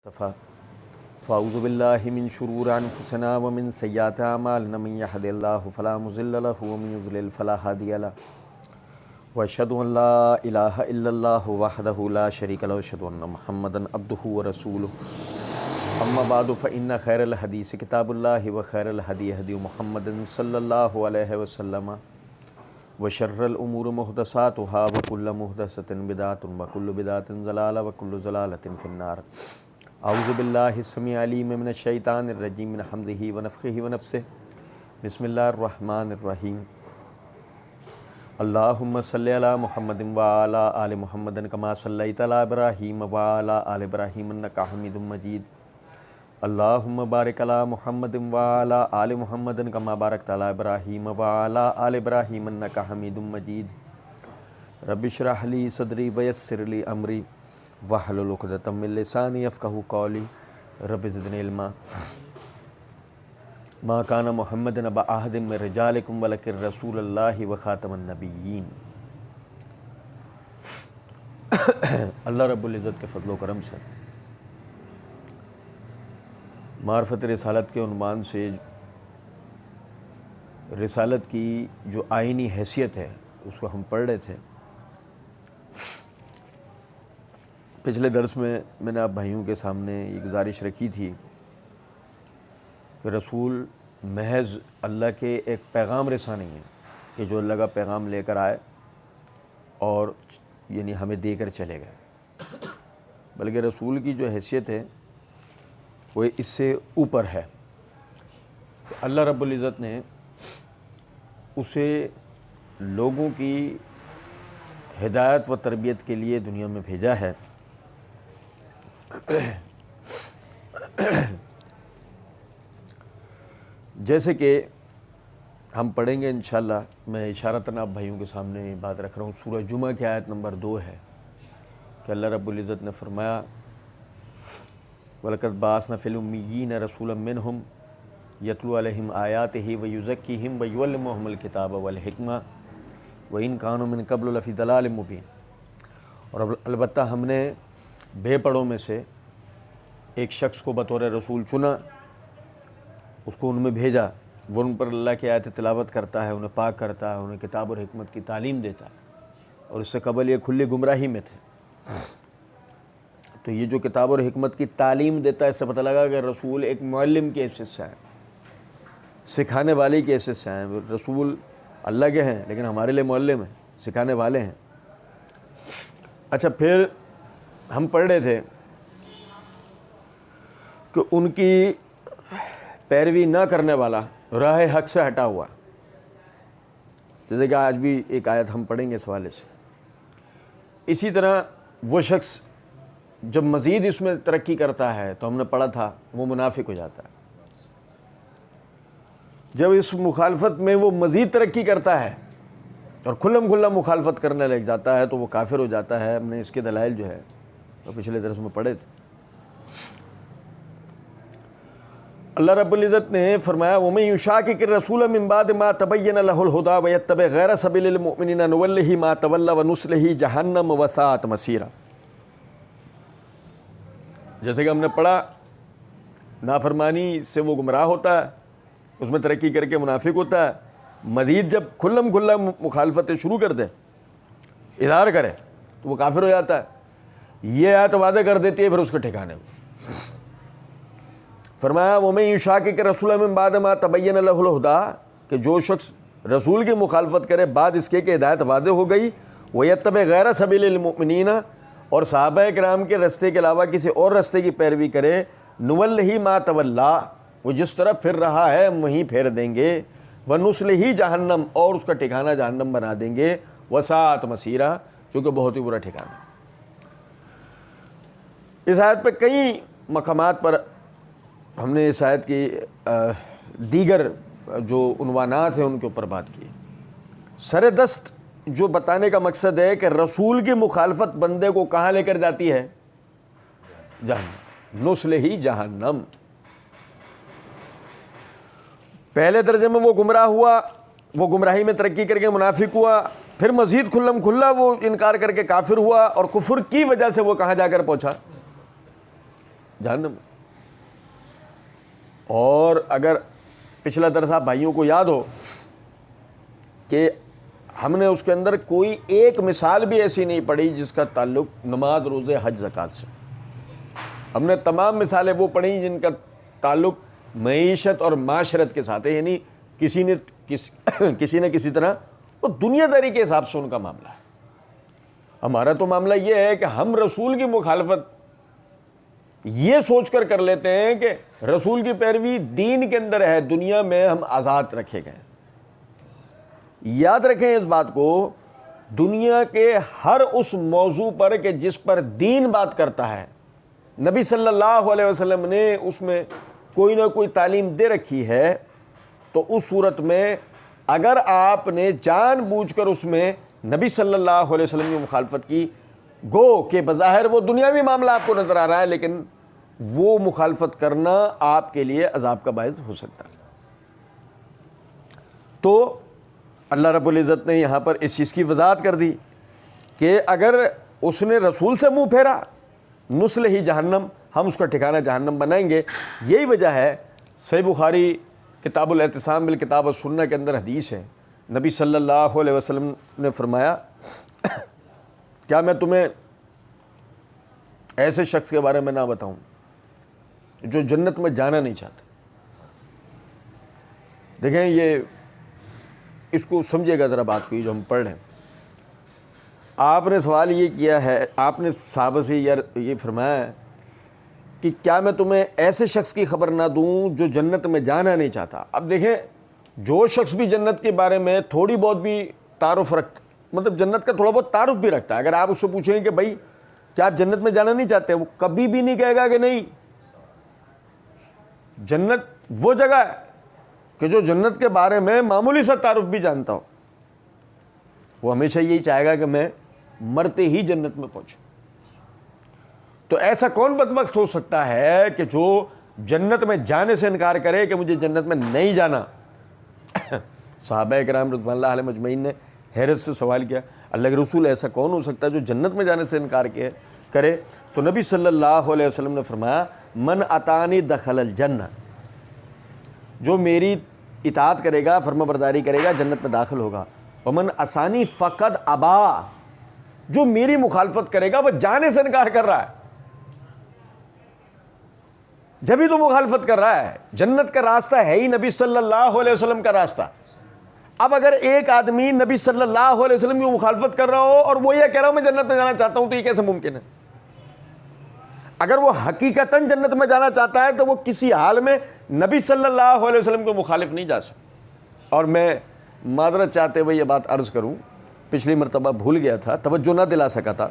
صفا فاعوذ باللہ من شرور انفسنا ومن سیئات اعمالنا من يهد الله فلا مضل له ومن يضلل فلا هادي له واشهد ان لا اله الا الله وحده لا شريك له واشهد ان محمدا عبده ورسوله اما بعد فان خير الحديث كتاب الله وخير الهدي هدي محمد صلى الله عليه وسلم وشر الامور محدثاتها وكل محدثة بدعة وكل بدعة ضلالة وكل ضلالة في النار۔ اعوذ باللہ السمیع العلیم من الشیطان الرجیم من حمدہ ونفخہ ونفثہ۔ بسم اللہ الرحمن الرحیم۔ اللہم صلی علی محمد وعلی آل محمد کما صلیت علی ابراہیم وعلی آل ابراہیم انک حمید مجید۔ اللہم بارک علی محمد وعلی آل محمد کما بارکت علی ابراہیم وعلی آل ابراہیم انک حمید مجید۔ رب اشرح لی صدری ویسر لی امری واحلل عقدۃ من لسانی یفقہوا قولی رب زدنی علما۔ ما کان محمد ابا احد من رجالکم ولکن رسول اللہ وخاتم النبیین۔ اللہ رب العزت کے فضل و کرم سے معرفت رسالت کے عنوان سے رسالت کی جو آئینی حیثیت ہے اس کو ہم پڑھ رہے تھے۔ پچھلے درس میں نے آپ بھائیوں کے سامنے یہ گزارش رکھی تھی کہ رسول محض اللہ کے ایک پیغام رساں نہیں ہے کہ جو اللہ کا پیغام لے کر آئے اور یعنی ہمیں دے کر چلے گئے، بلکہ رسول کی جو حیثیت ہے وہ اس سے اوپر ہے۔ اللہ رب العزت نے اسے لوگوں کی ہدایت و تربیت کے لیے دنیا میں بھیجا ہے۔ جیسے کہ ہم پڑھیں گے انشاءاللہ، میں اشارتاً آپ بھائیوں کے سامنے بات رکھ رہا ہوں، سورہ جمعہ کی آیت نمبر 2 ہے کہ اللہ رب العزت نے فرمایا وَلَقَدْ بَعَثْنَا فِي الْأُمِّيِّينَ رَسُولًا مِّنْهُمْ يَتْلُو عَلَيْهِمْ آيَاتِهِ وَيُزَكِّيهِمْ وَيُعَلِّمُهُمُ الْكِتَابَ وَالْحِكْمَةَ وَإِنْ كَانُوا مِن قَبْلُ لَفِي ضَلَالٍ مُّبِينٍ۔ اور البتہ ہم نے بے پڑھوں میں سے ایک شخص کو بطور رسول چنا، اس کو ان میں بھیجا، وہ ان پر اللہ کی آیت تلاوت کرتا ہے، انہیں پاک کرتا ہے، انہیں کتاب اور حکمت کی تعلیم دیتا ہے، اور اس سے قبل یہ کھلی گمراہی میں تھے۔ تو یہ جو کتاب اور حکمت کی تعلیم دیتا ہے، اس سے پتہ لگا کہ رسول ایک معلم کی حیثیت سے ہیں، سکھانے والے کی حیثیت سے ہیں۔ رسول اللہ کے ہیں لیکن ہمارے لیے معلم ہیں، سکھانے والے ہیں۔ اچھا، پھر ہم پڑھ رہے تھے کہ ان کی پیروی نہ کرنے والا راہ حق سے ہٹا ہوا، جیسے کہ آج بھی ایک آیت ہم پڑھیں گے اس حوالے سے۔ اسی طرح وہ شخص جب مزید اس میں ترقی کرتا ہے تو ہم نے پڑھا تھا وہ منافق ہو جاتا ہے۔ جب اس مخالفت میں وہ مزید ترقی کرتا ہے اور کھلم کھلا مخالفت کرنے لگ جاتا ہے تو وہ کافر ہو جاتا ہے۔ ہم نے اس کے دلائل جو ہے وہ پچھلے درس میں پڑھے تھے۔ اللہ رب العزت نے فرمایا وَمَن يُشَاقِقِ الرَّسُولَ مِن بَعْدِ مَا تَبَيَّنَ لَهُ الْهُدَىٰ وَيَتَّبِعْ غَيْرَ سَبِيلِ الْمُؤْمِنِينَ نُوَلِّهِ مَا تَوَلَّىٰ وَنُصْلِهِ جَهَنَّمَ وَسَاءَتْ مَصِيرًا۔ جیسے کہ ہم نے پڑھا، نافرمانی سے وہ گمراہ ہوتا ہے، اس میں ترقی کر کے منافق ہوتا ہے، مزید جب کھلم کھلا مخالفتیں شروع کر دے، اظہار کرے، تو وہ کافر ہو جاتا ہے۔ یہ آیت واضح کر دیتی ہے پھر اس کے ٹھکانے میں۔ فرمایا وَمَن يُشَاقِقِ الرَّسُولَ مِن بَعْدِ مَا تَبَيَّنَ لَهُ الْهُدَىٰ کہ جو شخص رسول کی مخالفت کرے بعد اس کے کہ ہدایت واضح ہو گئی، وَيَتَّبِعْ غَيْرَ سَبِيلِ الْمُؤْمِنِينَ اور صحابہ کرام کے رستے کے علاوہ کسی اور رستے کی پیروی کرے، نُوَلِّهِ مَا تَوَلَّىٰ وہ جس طرف پھر رہا ہے ہم وہیں پھیر دیں گے، وَنُصْلِهِ جہنم اور اس کا ٹھکانہ جہنم بنا دیں گے، وَسَاءَتْ مَصِيرًا جو کہ بہت ہی برا ٹھکانہ ہے۔ اس آیت پہ کئی مقامات پر ہم نے اس آیت کی دیگر جو عنوانات ہیں ان کے اوپر بات کی۔ سر دست جو بتانے کا مقصد ہے کہ رسول کی مخالفت بندے کو کہاں لے کر جاتی ہے؟ جہنم، نصلہ جہنم۔ پہلے درجے میں وہ گمراہ ہوا، وہ گمراہی میں ترقی کر کے منافق ہوا، پھر مزید کھلم کھلا وہ انکار کر کے کافر ہوا، اور کفر کی وجہ سے وہ کہاں جا کر پہنچا؟ جہنم. اور اگر پچھلا درس آپ بھائیوں کو یاد ہو کہ ہم نے اس کے اندر کوئی ایک مثال بھی ایسی نہیں پڑھی جس کا تعلق نماز، روزے، حج، زکوٰۃ سے. ہم نے تمام مثالیں وہ پڑھی جن کا تعلق معیشت اور معاشرت کے ساتھ ہے، یعنی کسی نہ کسی طرح وہ دنیا داری کے حساب سے ان کا معاملہ ہے. ہمارا تو معاملہ یہ ہے کہ ہم رسول کی مخالفت یہ سوچ کر لیتے ہیں کہ رسول کی پیروی دین کے اندر ہے، دنیا میں ہم آزاد رکھے گئے. یاد رکھیں اس بات کو، دنیا کے ہر اس موضوع پر کہ جس پر دین بات کرتا ہے، نبی صلی اللہ علیہ وسلم نے اس میں کوئی نہ کوئی تعلیم دے رکھی ہے. تو اس صورت میں اگر آپ نے جان بوجھ کر اس میں نبی صلی اللہ علیہ وسلم کی مخالفت کی، گو کہ بظاہر وہ دنیاوی معاملہ آپ کو نظر آ رہا ہے، لیکن وہ مخالفت کرنا آپ کے لیے عذاب کا باعث ہو سکتا ہے. تو اللہ رب العزت نے یہاں پر اس چیز کی وضاحت کر دی کہ اگر اس نے رسول سے منہ پھیرا، نسل ہی جہنم، ہم اس کا ٹھکانہ جہنم بنائیں گے. یہی وجہ ہے صحیح بخاری کتاب الاعتصام بالکتاب والسنہ کے اندر حدیث ہے، نبی صلی اللہ علیہ وسلم نے فرمایا کیا میں تمہیں ایسے شخص کے بارے میں نہ بتاؤں جو جنت میں جانا نہیں چاہتا. دیکھیں یہ اس کو سمجھے گا ذرا بات کو جو ہم پڑھ رہے ہیں. آپ نے سوال یہ کیا ہے، آپ نے صحابہ سے یہ فرمایا ہے کہ کیا میں تمہیں ایسے شخص کی خبر نہ دوں جو جنت میں جانا نہیں چاہتا. اب دیکھیں جو شخص بھی جنت کے بارے میں تھوڑی بہت بھی تعارف رکھتا، مطلب جنت کا تھوڑا بہت تعارف بھی رکھتا ہے، اگر آپ اس سے پوچھیں کہ بھائی کیا آپ جنت میں جانا نہیں چاہتے، وہ کبھی بھی نہیں کہے گا کہ نہیں. جنت وہ جگہ ہے کہ جو جنت کے بارے میں معمولی سا تعارف بھی جانتا ہو، وہ ہمیشہ یہی چاہے گا کہ میں مرتے ہی جنت میں پہنچوں. تو ایسا کون بدبخت ہو سکتا ہے کہ جو جنت میں جانے سے انکار کرے کہ مجھے جنت میں نہیں جانا. صحابہ کرام رضوان اللہ علیہ مجمعین نے حیرت سے سوال کیا، اللہ کے رسول ایسا کون ہو سکتا ہے جو جنت میں جانے سے انکار کرے؟ تو نبی صلی اللہ علیہ وسلم نے فرمایا من اطانی دخل الجنہ، جو میری اطاعت کرے گا، فرما برداری کرے گا، جنت میں داخل ہوگا. ومن عصانی فقد ابا، جو میری مخالفت کرے گا وہ جانے سے انکار کر رہا ہے. جبھی تو مخالفت کر رہا ہے. جنت کا راستہ ہے ہی نبی صلی اللہ علیہ وسلم کا راستہ. اب اگر ایک آدمی نبی صلی اللہ علیہ وسلم کی مخالفت کر رہا ہو اور وہ یہ کہہ رہا ہوں میں جنت میں جانا چاہتا ہوں، تو یہ کیسے ممکن ہے؟ اگر وہ حقیقتاً جنت میں جانا چاہتا ہے تو وہ کسی حال میں نبی صلی اللہ علیہ وسلم کو مخالف نہیں جا سکتا. اور میں معذرت چاہتے ہوئے یہ بات عرض کروں، پچھلی مرتبہ بھول گیا تھا، توجہ نہ دلا سکا تھا.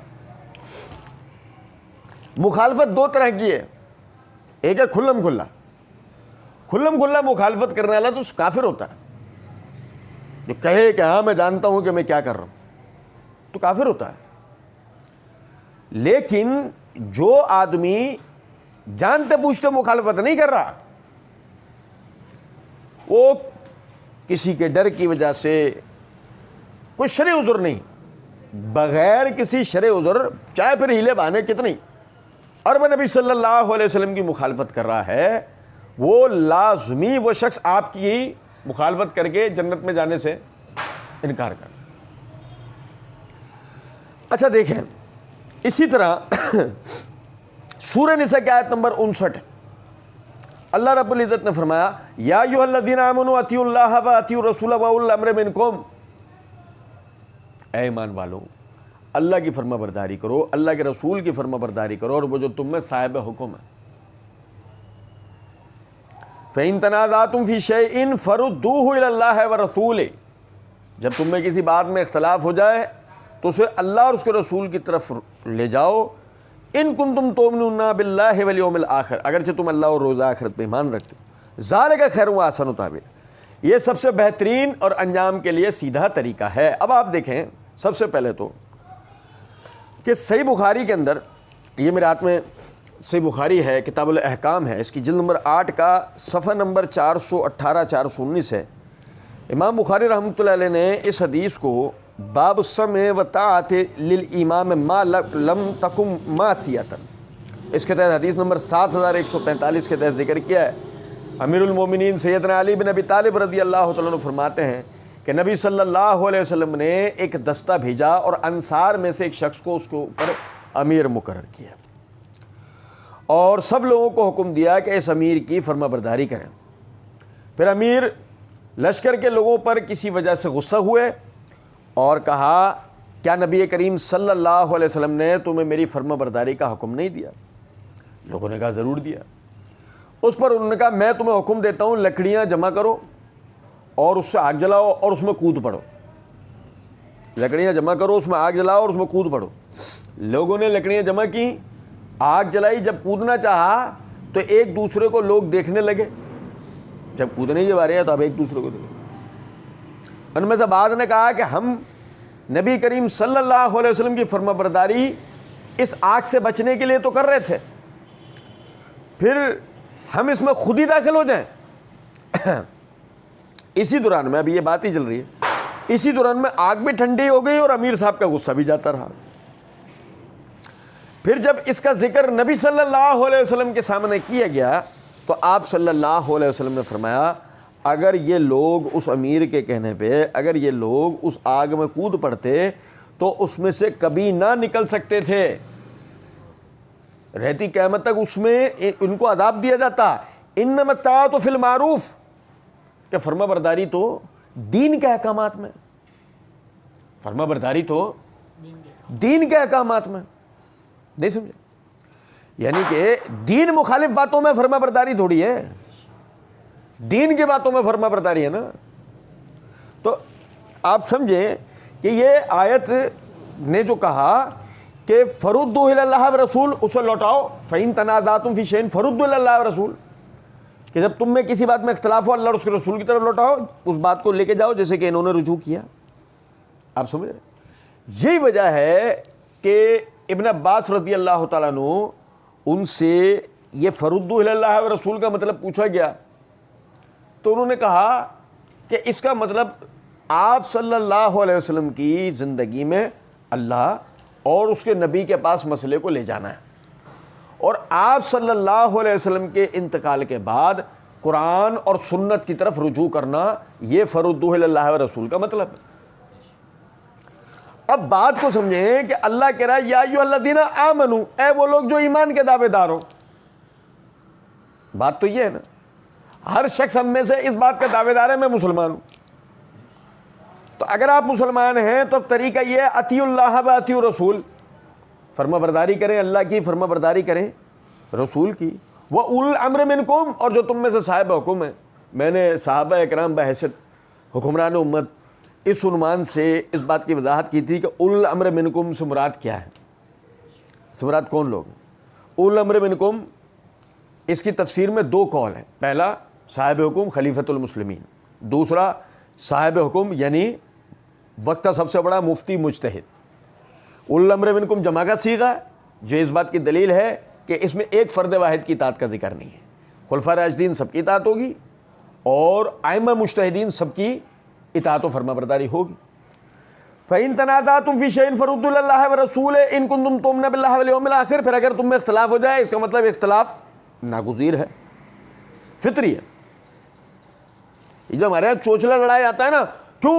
مخالفت دو طرح کی ہے، ایک ہے کھلم کھلا مخالفت کرنے والا تو کافر ہوتا ہے. جو کہے کہ ہاں میں جانتا ہوں کہ میں کیا کر رہا ہوں، تو کافر ہوتا ہے. لیکن جو آدمی جانتے پوچھتے مخالفت نہیں کر رہا، وہ کسی کے ڈر کی وجہ سے، کوئی شرعی عذر نہیں، بغیر کسی شرعی عذر، چاہے پھر ہیلے بہانے کتنی، اور وہ نبی صلی اللہ علیہ وسلم کی مخالفت کر رہا ہے، وہ لازمی وہ شخص آپ کی مخالفت کر کے جنت میں جانے سے انکار کر. اچھا دیکھیں اسی طرح سورہ نساء کی آیت نمبر 59 اللہ رب العزت نے فرمایا یا ایھا الذین آمنوا اطیعوا اللہ و اطیعوا الرسول و اولی الامر منکم، اے ایمان والو اللہ کی فرما برداری کرو، اللہ کے رسول کی فرما برداری کرو، اور وہ جو تم میں صاحب حکم ہے. فَإِن تَنَازَعْتُمْ فِي شَيْءٍ فَرُدُّوهُ إِلَى اللَّهِ وَرَسُولِهِ، جب تم میں کسی بات میں اختلاف ہو جائے تو اسے اللہ اور اس کے رسول کی طرف لے جاؤ. ان کنتم تؤمنون باللہ والیوم الآخر، اگرچہ تم اللہ اور روز آخرت پہ ایمان رکھتے ہو. ذالک خیر و احسن تعبیر، یہ سب سے بہترین اور انجام کے لیے سیدھا طریقہ ہے. اب آپ دیکھیں سب سے پہلے تو کہ صحیح بخاری کے اندر، یہ میرے ہاتھ میں صحیح بخاری ہے، کتاب الاحکام ہے، اس کی جلد نمبر 8 کا صفحہ نمبر 418 419 ہے. امام بخاری رحمۃ اللہ علیہ نے اس حدیث کو باب السمع و طاعت للامام ما لم تکن معصیۃ، اس کے تحت حدیث نمبر 7145 کے تحت ذکر کیا ہے۔ امیر المومنین سیدنا علی بن ابی طالب رضی اللہ تعالیٰ عنہ فرماتے ہیں کہ نبی صلی اللہ علیہ وسلم نے ایک دستہ بھیجا اور انصار میں سے ایک شخص کو اس کے اوپر امیر مقرر کیا اور سب لوگوں کو حکم دیا کہ اس امیر کی فرما برداری کریں۔ پھر امیر لشکر کے لوگوں پر کسی وجہ سے غصہ ہوئے اور کہا کیا نبی کریم صلی اللہ علیہ وسلم نے تمہیں میری فرما برداری کا حکم نہیں دیا؟ لوگوں نے کہا ضرور دیا۔ اس پر انہوں نے کہا میں تمہیں حکم دیتا ہوں لکڑیاں جمع کرو اور اس سے آگ جلاؤ اور اس میں کود پڑو۔ لکڑیاں جمع کرو، اس میں آگ جلاؤ اور اس میں کود پڑو۔ لوگوں نے لکڑیاں جمع کی، آگ جلائی، جب کودنا چاہا تو ایک دوسرے کو لوگ دیکھنے لگے۔ جب کودنے کی باری ہے تو اب ایک دوسرے کو دیکھیں۔ ان میں سے بعض نے کہا کہ ہم نبی کریم صلی اللہ علیہ وسلم کی فرما برداری اس آگ سے بچنے کے لیے تو کر رہے تھے، پھر ہم اس میں خود ہی داخل ہو جائیں۔ اسی دوران میں ابھی یہ بات ہی چل رہی ہے، اسی دوران میں آگ بھی ٹھنڈی ہو گئی اور امیر صاحب کا غصہ بھی جاتا رہا۔ پھر جب اس کا ذکر نبی صلی اللہ علیہ وسلم کے سامنے کیا گیا تو آپ صلی اللہ علیہ وسلم نے فرمایا اگر یہ لوگ اس امیر کے کہنے پہ اگر یہ لوگ اس آگ میں کود پڑتے تو اس میں سے کبھی نہ نکل سکتے تھے، رہتی قیامت تک اس میں ان کو عذاب دیا جاتا۔ انما الطاعۃ فی المعروف، کہ فرما برداری تو دین کے احکامات میں، فرما برداری تو دین کے احکامات میں، نہیں سمجھے؟ یعنی کہ دین مخالف باتوں میں فرما برداری تھوڑی ہے، دین کی باتوں میں فرما برداری ہے نا۔ تو آپ سمجھیں کہ یہ آیت نے جو کہا کہ فردوا الی اللہ ورسول، اسے لوٹاؤ، فإن تنازعتم فی شیء فردوا الی اللہ ورسول، کہ جب تم میں کسی بات میں اختلاف ہو اللہ اور اس کے رسول کی طرف لوٹاؤ، اس بات کو لے کے جاؤ جیسے کہ انہوں نے رجوع کیا۔ آپ سمجھ رہے؟ یہی وجہ ہے کہ ابن عباس رضی اللہ تعالیٰ عنہ ان سے یہ فردوا الی اللہ ورسول کا مطلب پوچھا گیا تو انہوں نے کہا کہ اس کا مطلب آپ صلی اللہ علیہ وسلم کی زندگی میں اللہ اور اس کے نبی کے پاس مسئلے کو لے جانا ہے، اور آپ صلی اللہ علیہ وسلم کے انتقال کے بعد قرآن اور سنت کی طرف رجوع کرنا، یہ فردوا الی اللہ ورسول کا مطلب ہے۔ اب بات کو سمجھیں کہ اللہ کہہ رہا ہے یا ایھا الذین آمنوا، اے وہ لوگ جو ایمان کے دعوے دار ہو۔ بات تو یہ ہے نا، ہر شخص ہم میں سے اس بات کا دعوے دار ہے میں مسلمان ہوں۔ تو اگر آپ مسلمان ہیں تو طریقہ یہ ہے اطیعوا اللہ و اطیعوا الرسول، فرما برداری کریں اللہ کی، فرما برداری کریں رسول کی، وَأُولِي الْأَمْرِ مِنْكُمْ، اور جو تم میں سے صاحب حکم ہیں۔ میں نے صحابہ اکرام بحیثیت حکمران امت اس عنوان سے اس بات کی وضاحت کی تھی کہ اُولِي الْأَمْرِ مِنْكُمْ سے مراد کیا ہے، سے مراد کون لوگ ہیں؟ اُولِي الْأَمْرِ مِنْكُمْ اس کی تفسیر میں دو قول ہیں، پہلا صاحب حکم خلیفۃ المسلمین، دوسرا صاحب حکم یعنی وقت کا سب سے بڑا مفتی مجتہد۔ اُولِي الْأَمْرِ مِنْكُمْ جمع کا صیغہ جو اس بات کی دلیل ہے کہ اس میں ایک فرد واحد کی اطاعت کا ذکر نہیں ہے، خلفاء راشدین سب کی اطاعت ہوگی اور ائمہ مجتہدین سب کی اطاعت و فرما برداری ہوگی۔ فَإِن تَنَازَعْتُمْ فِي شَيْءٍ فَرُدُّوهُ إِلَى اللَّهِ وَرَسُولِهِ إِن كُنتُمْ تُؤْمِنُونَ بِاللَّهِ وَالْيَوْمِ الْآخِرِ، پھر اگر تم میں اختلاف ہو جائے اس کا مطلب اختلاف ناگزیر ہے، فطری ہے۔ یہ جو ہمارے یہاں چوچلا لڑائی آتا ہے نا، کیوں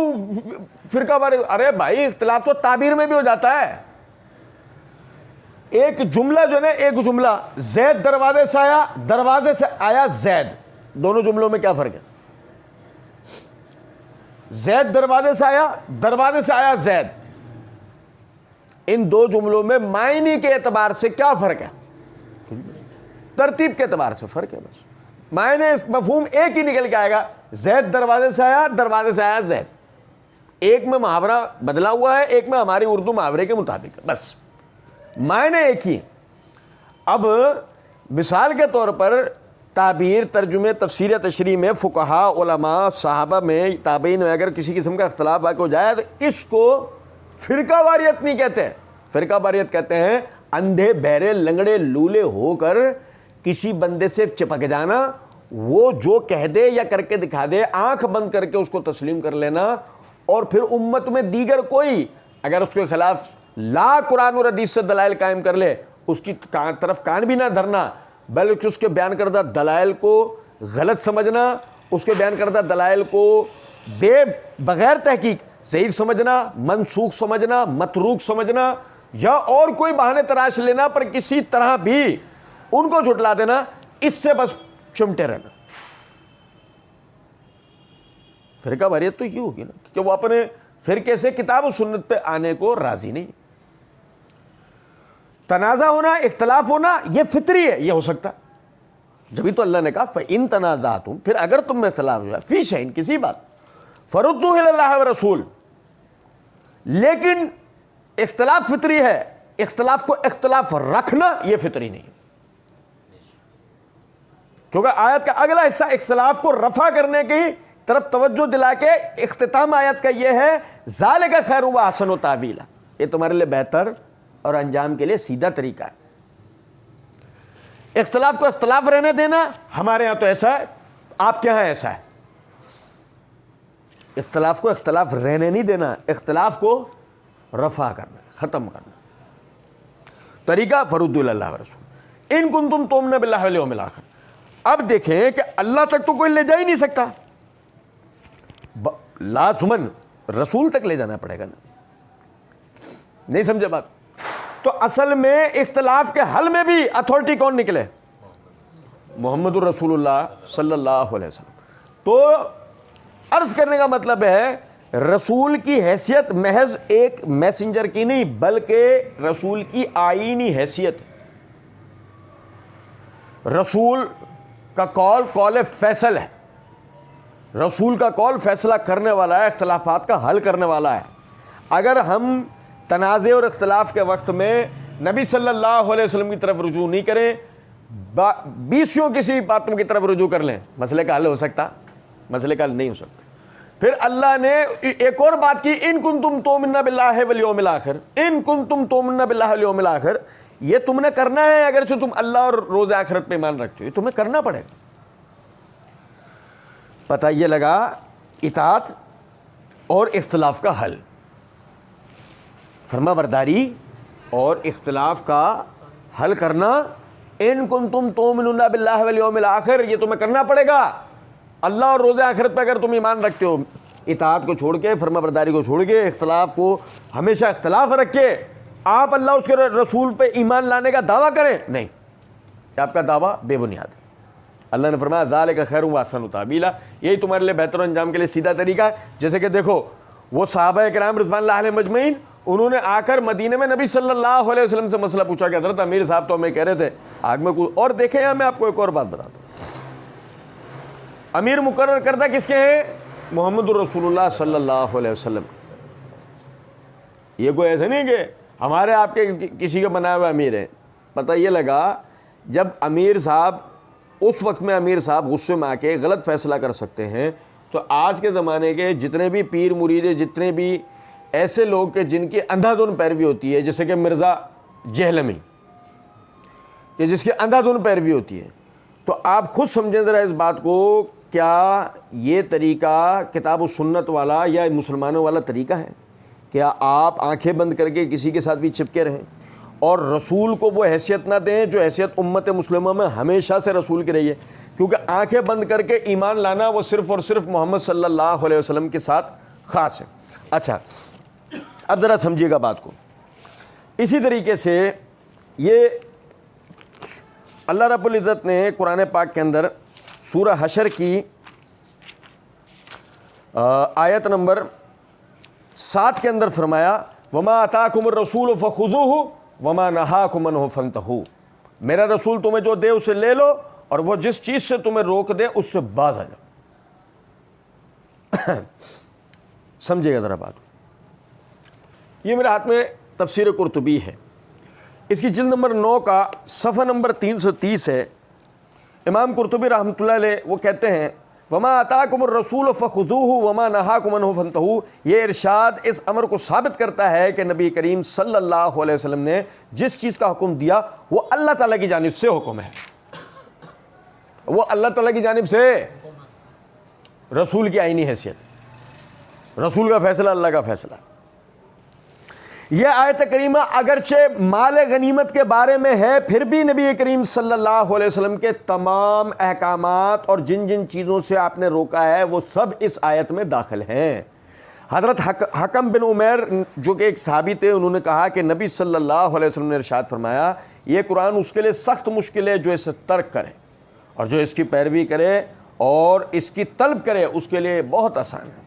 فرقہ واری، ارے بھائی اختلاف تو تعبیر میں بھی ہو جاتا ہے۔ ایک جملہ جو ہے نا، ایک جملہ زید دروازے سے آیا، دروازے سے آیا زید، دونوں جملوں میں کیا فرق ہے؟ زید دروازے سے آیا، دروازے سے آیا زید، ان دو جملوں میں معنی کے اعتبار سے کیا فرق ہے؟ ترتیب کے اعتبار سے فرق ہے، بس معنی مفہوم ایک ہی نکل کے آئے گا، زید دروازے سے آیا، دروازے سے آیا زید، ایک میں محاورہ بدلا ہوا ہے، ایک میں ہماری اردو محاورے کے مطابق ہے، بس معنی ایک ہی۔ اب مثال کے طور پر تعبیر، ترجمے، تفسیر تشریح میں فقہاء، علماء، صحابہ میں، تابعین میں اگر کسی قسم کا اختلاف واقع ہو جائے تو اس کو فرقہ واریت نہیں کہتے ہیں، فرقہ واریت کہتے ہیں اندھے بہرے لنگڑے لولے ہو کر کسی بندے سے چپک جانا، وہ جو کہہ دے یا کر کے دکھا دے آنکھ بند کر کے اس کو تسلیم کر لینا، اور پھر امت میں دیگر کوئی اگر اس کے خلاف لا قرآن اور حدیث سے دلائل قائم کر لے اس کی طرف کان بھی نہ دھرنا، بلکہ اس کے بیان کردہ دلائل کو غلط سمجھنا، اس کے بیان کردہ دلائل کو بغیر تحقیق ضعیف سمجھنا، منسوخ سمجھنا، متروک سمجھنا، یا اور کوئی بہانے تراش لینا پر کسی طرح بھی ان کو جھٹلا دینا، اس سے بس چمٹے رہنا۔ فرقہ واریت تو یہ ہوگی نا کہ وہ اپنے فرقے سے کتاب و سنت پہ آنے کو راضی نہیں۔ تنازع ہونا، اختلاف ہونا یہ فطری ہے، یہ ہو سکتا، جبھی تو اللہ نے کہا فَإِن تَنَازَعْتُمْ، پھر اگر تم میں اختلاف ہو جائے فِي شَيْءٍ، کسی بات، فَرُدُّوهُ إِلَى اللَّهِ وَرَسُولِهِ، لیکن اختلاف فطری ہے، اختلاف کو اختلاف رکھنا یہ فطری نہیں ہے، کیونکہ آیت کا اگلا حصہ اختلاف کو رفع کرنے کی طرف توجہ دلا کے اختتام آیت کا یہ ہے ذَلِكَ خَيْرٌ وَأَحْسَنُ تَأْوِيلًا، یہ تمہارے لیے بہتر اور انجام کے لیے سیدھا طریقہ ہے۔ اختلاف کو اختلاف رہنے دینا، ہمارے ہاں تو ایسا ہے، آپ کے ہاں ایسا ہے۔ اختلاف کو اختلاف رہنے نہیں دینا، اختلاف کو رفع کرنا، ختم کرنا۔ طریقہ فَرُدُّوا إِلَى اللَّهِ وَرَسُولِهِ إِن كُنتُمْ تُؤْمِنُونَ بِاللَّهِ وَالْيَوْمِ الْآخِرِ۔ اب دیکھیں کہ اللہ تک تو کوئی لے جا ہی نہیں سکتا، لازماً رسول تک لے جانا پڑے گا نا، نہیں سمجھے بات؟ تو اصل میں اختلاف کے حل میں بھی اتھارٹی کون نکلے؟ محمد الرسول اللہ صلی اللہ علیہ وسلم۔ تو عرض کرنے کا مطلب ہے رسول کی حیثیت محض ایک میسنجر کی نہیں، بلکہ رسول کی آئینی حیثیت۔ رسول کا قول فیصل ہے، رسول کا قول فیصلہ کرنے والا ہے، اختلافات کا حل کرنے والا ہے۔ اگر ہم تنازع اور اختلاف کے وقت میں نبی صلی اللہ علیہ وسلم کی طرف رجوع نہیں کریں، بیسیوں کسی باتوں کی طرف رجوع کر لیں، مسئلے کا حل ہو سکتا؟ مسئلے کا حل نہیں ہو سکتا۔ پھر اللہ نے ایک اور بات کی، ان کنتم تؤمنون باللہ والیوم الآخر، ان کنتم تؤمنون باللہ والیوم الآخر، یہ تم نے کرنا ہے، اگر سے تم اللہ اور روز آخرت پہ ایمان رکھتے ہو، یہ تمہیں کرنا پڑے گا۔ پتہ یہ لگا اطاعت اور اختلاف کا حل، فرما برداری اور اختلاف کا حل کرنا، ان کنتم تؤمنون باللہ والیوم الآخر، یہ تمہیں کرنا پڑے گا اللہ اور روز آخرت پہ اگر تم ایمان رکھتے ہو۔ اطاعت کو چھوڑ کے، فرما برداری کو چھوڑ کے، اختلاف کو ہمیشہ اختلاف رکھ کے آپ اللہ اس کے رسول پہ ایمان لانے کا دعویٰ کریں، نہیں، آپ کا دعویٰ بے بنیاد ہے۔ اللہ نے فرمایا ذَلِكَ خَيْرٌ وَأَحْسَنُ تَأْوِيلًا، یہی تمہارے لیے بہتر انجام کے لیے سیدھا طریقہ ہے۔ جیسے کہ دیکھو وہ صحابہ کرام رضوان اللہ علیہم اجمعین، انہوں نے آ کر مدینے میں نبی صلی اللہ علیہ وسلم سے مسئلہ پوچھا کہ حضرت امیر صاحب تو ہمیں کہہ رہے تھے آگ میں کچھ اور دیکھیں، یہاں میں آپ کو ایک اور بات بتاتا ہوں، امیر مقرر کردہ کس کے ہیں؟ محمد الرسول اللہ صلی اللہ علیہ وسلم۔ یہ کوئی ایسا نہیں کہ ہمارے آپ کے کسی کے بنائے ہوئے امیر ہیں۔ پتہ یہ لگا جب امیر صاحب، اس وقت میں امیر صاحب غصے میں آ کے غلط فیصلہ کر سکتے ہیں، تو آج کے زمانے کے جتنے بھی پیر مرید، جتنے بھی ایسے لوگ کہ جن کی اندھا دھن پیروی ہوتی ہے، جیسے کہ مرزا جہلمی کہ جس کی اندھا دھن پیروی ہوتی ہے، تو آپ خود سمجھیں ذرا اس بات کو، کیا یہ طریقہ کتاب و سنت والا یا مسلمانوں والا طریقہ ہے؟ کیا آپ آنکھیں بند کر کے کسی کے ساتھ بھی چپکے رہیں اور رسول کو وہ حیثیت نہ دیں جو حیثیت امت مسلمہ میں ہمیشہ سے رسول کی رہی ہے؟ کیونکہ آنکھیں بند کر کے ایمان لانا وہ صرف اور صرف محمد صلی اللہ علیہ وسلم کے ساتھ خاص ہے۔ اچھا، اب ذرا سمجھیے گا بات کو۔ اسی طریقے سے یہ اللہ رب العزت نے قرآن پاک کے اندر سورہ حشر کی آیت نمبر 7 کے اندر فرمایا وَمَا آتَاكُمُ الرَّسُولُ فَخُذُوهُ وَمَا نَهَاكُمْ عَنْهُ فَانْتَهُوا، میرا رسول تمہیں جو دے اسے لے لو، اور وہ جس چیز سے تمہیں روک دے اس سے باز آ جاؤ۔ سمجھے گا ذرا بات۔ یہ میرے ہاتھ میں تفسیر قرطبی ہے، اس کی جلد نمبر 9 کا صفحہ نمبر 330 ہے۔ امام قرطبی رحمۃ اللہ علیہ وہ کہتے ہیں وَمَا آتَاكُمُ الرَّسُولُ فَخُذُوهُ وَمَا نَهَاكُمْ عَنْهُ فَانْتَهُوا، یہ ارشاد اس امر کو ثابت کرتا ہے کہ نبی کریم صلی اللہ علیہ وسلم نے جس چیز کا حکم دیا وہ اللہ تعالیٰ کی جانب سے حکم ہے، وہ اللہ تعالیٰ کی جانب سے، رسول کی آئینی حیثیت، رسول کا فیصلہ اللہ کا فیصلہ۔ یہ آیت کریمہ اگرچہ مال غنیمت کے بارے میں ہے، پھر بھی نبی کریم صلی اللہ علیہ وسلم کے تمام احکامات اور جن جن چیزوں سے آپ نے روکا ہے وہ سب اس آیت میں داخل ہیں۔ حضرت حکم بن عمیر جو کہ ایک صحابی تھے، انہوں نے کہا کہ نبی صلی اللہ علیہ وسلم نے ارشاد فرمایا یہ قرآن اس کے لیے سخت مشکل ہے جو اسے ترک کرے، اور جو اس کی پیروی کرے اور اس کی طلب کرے اس کے لیے بہت آسان ہے۔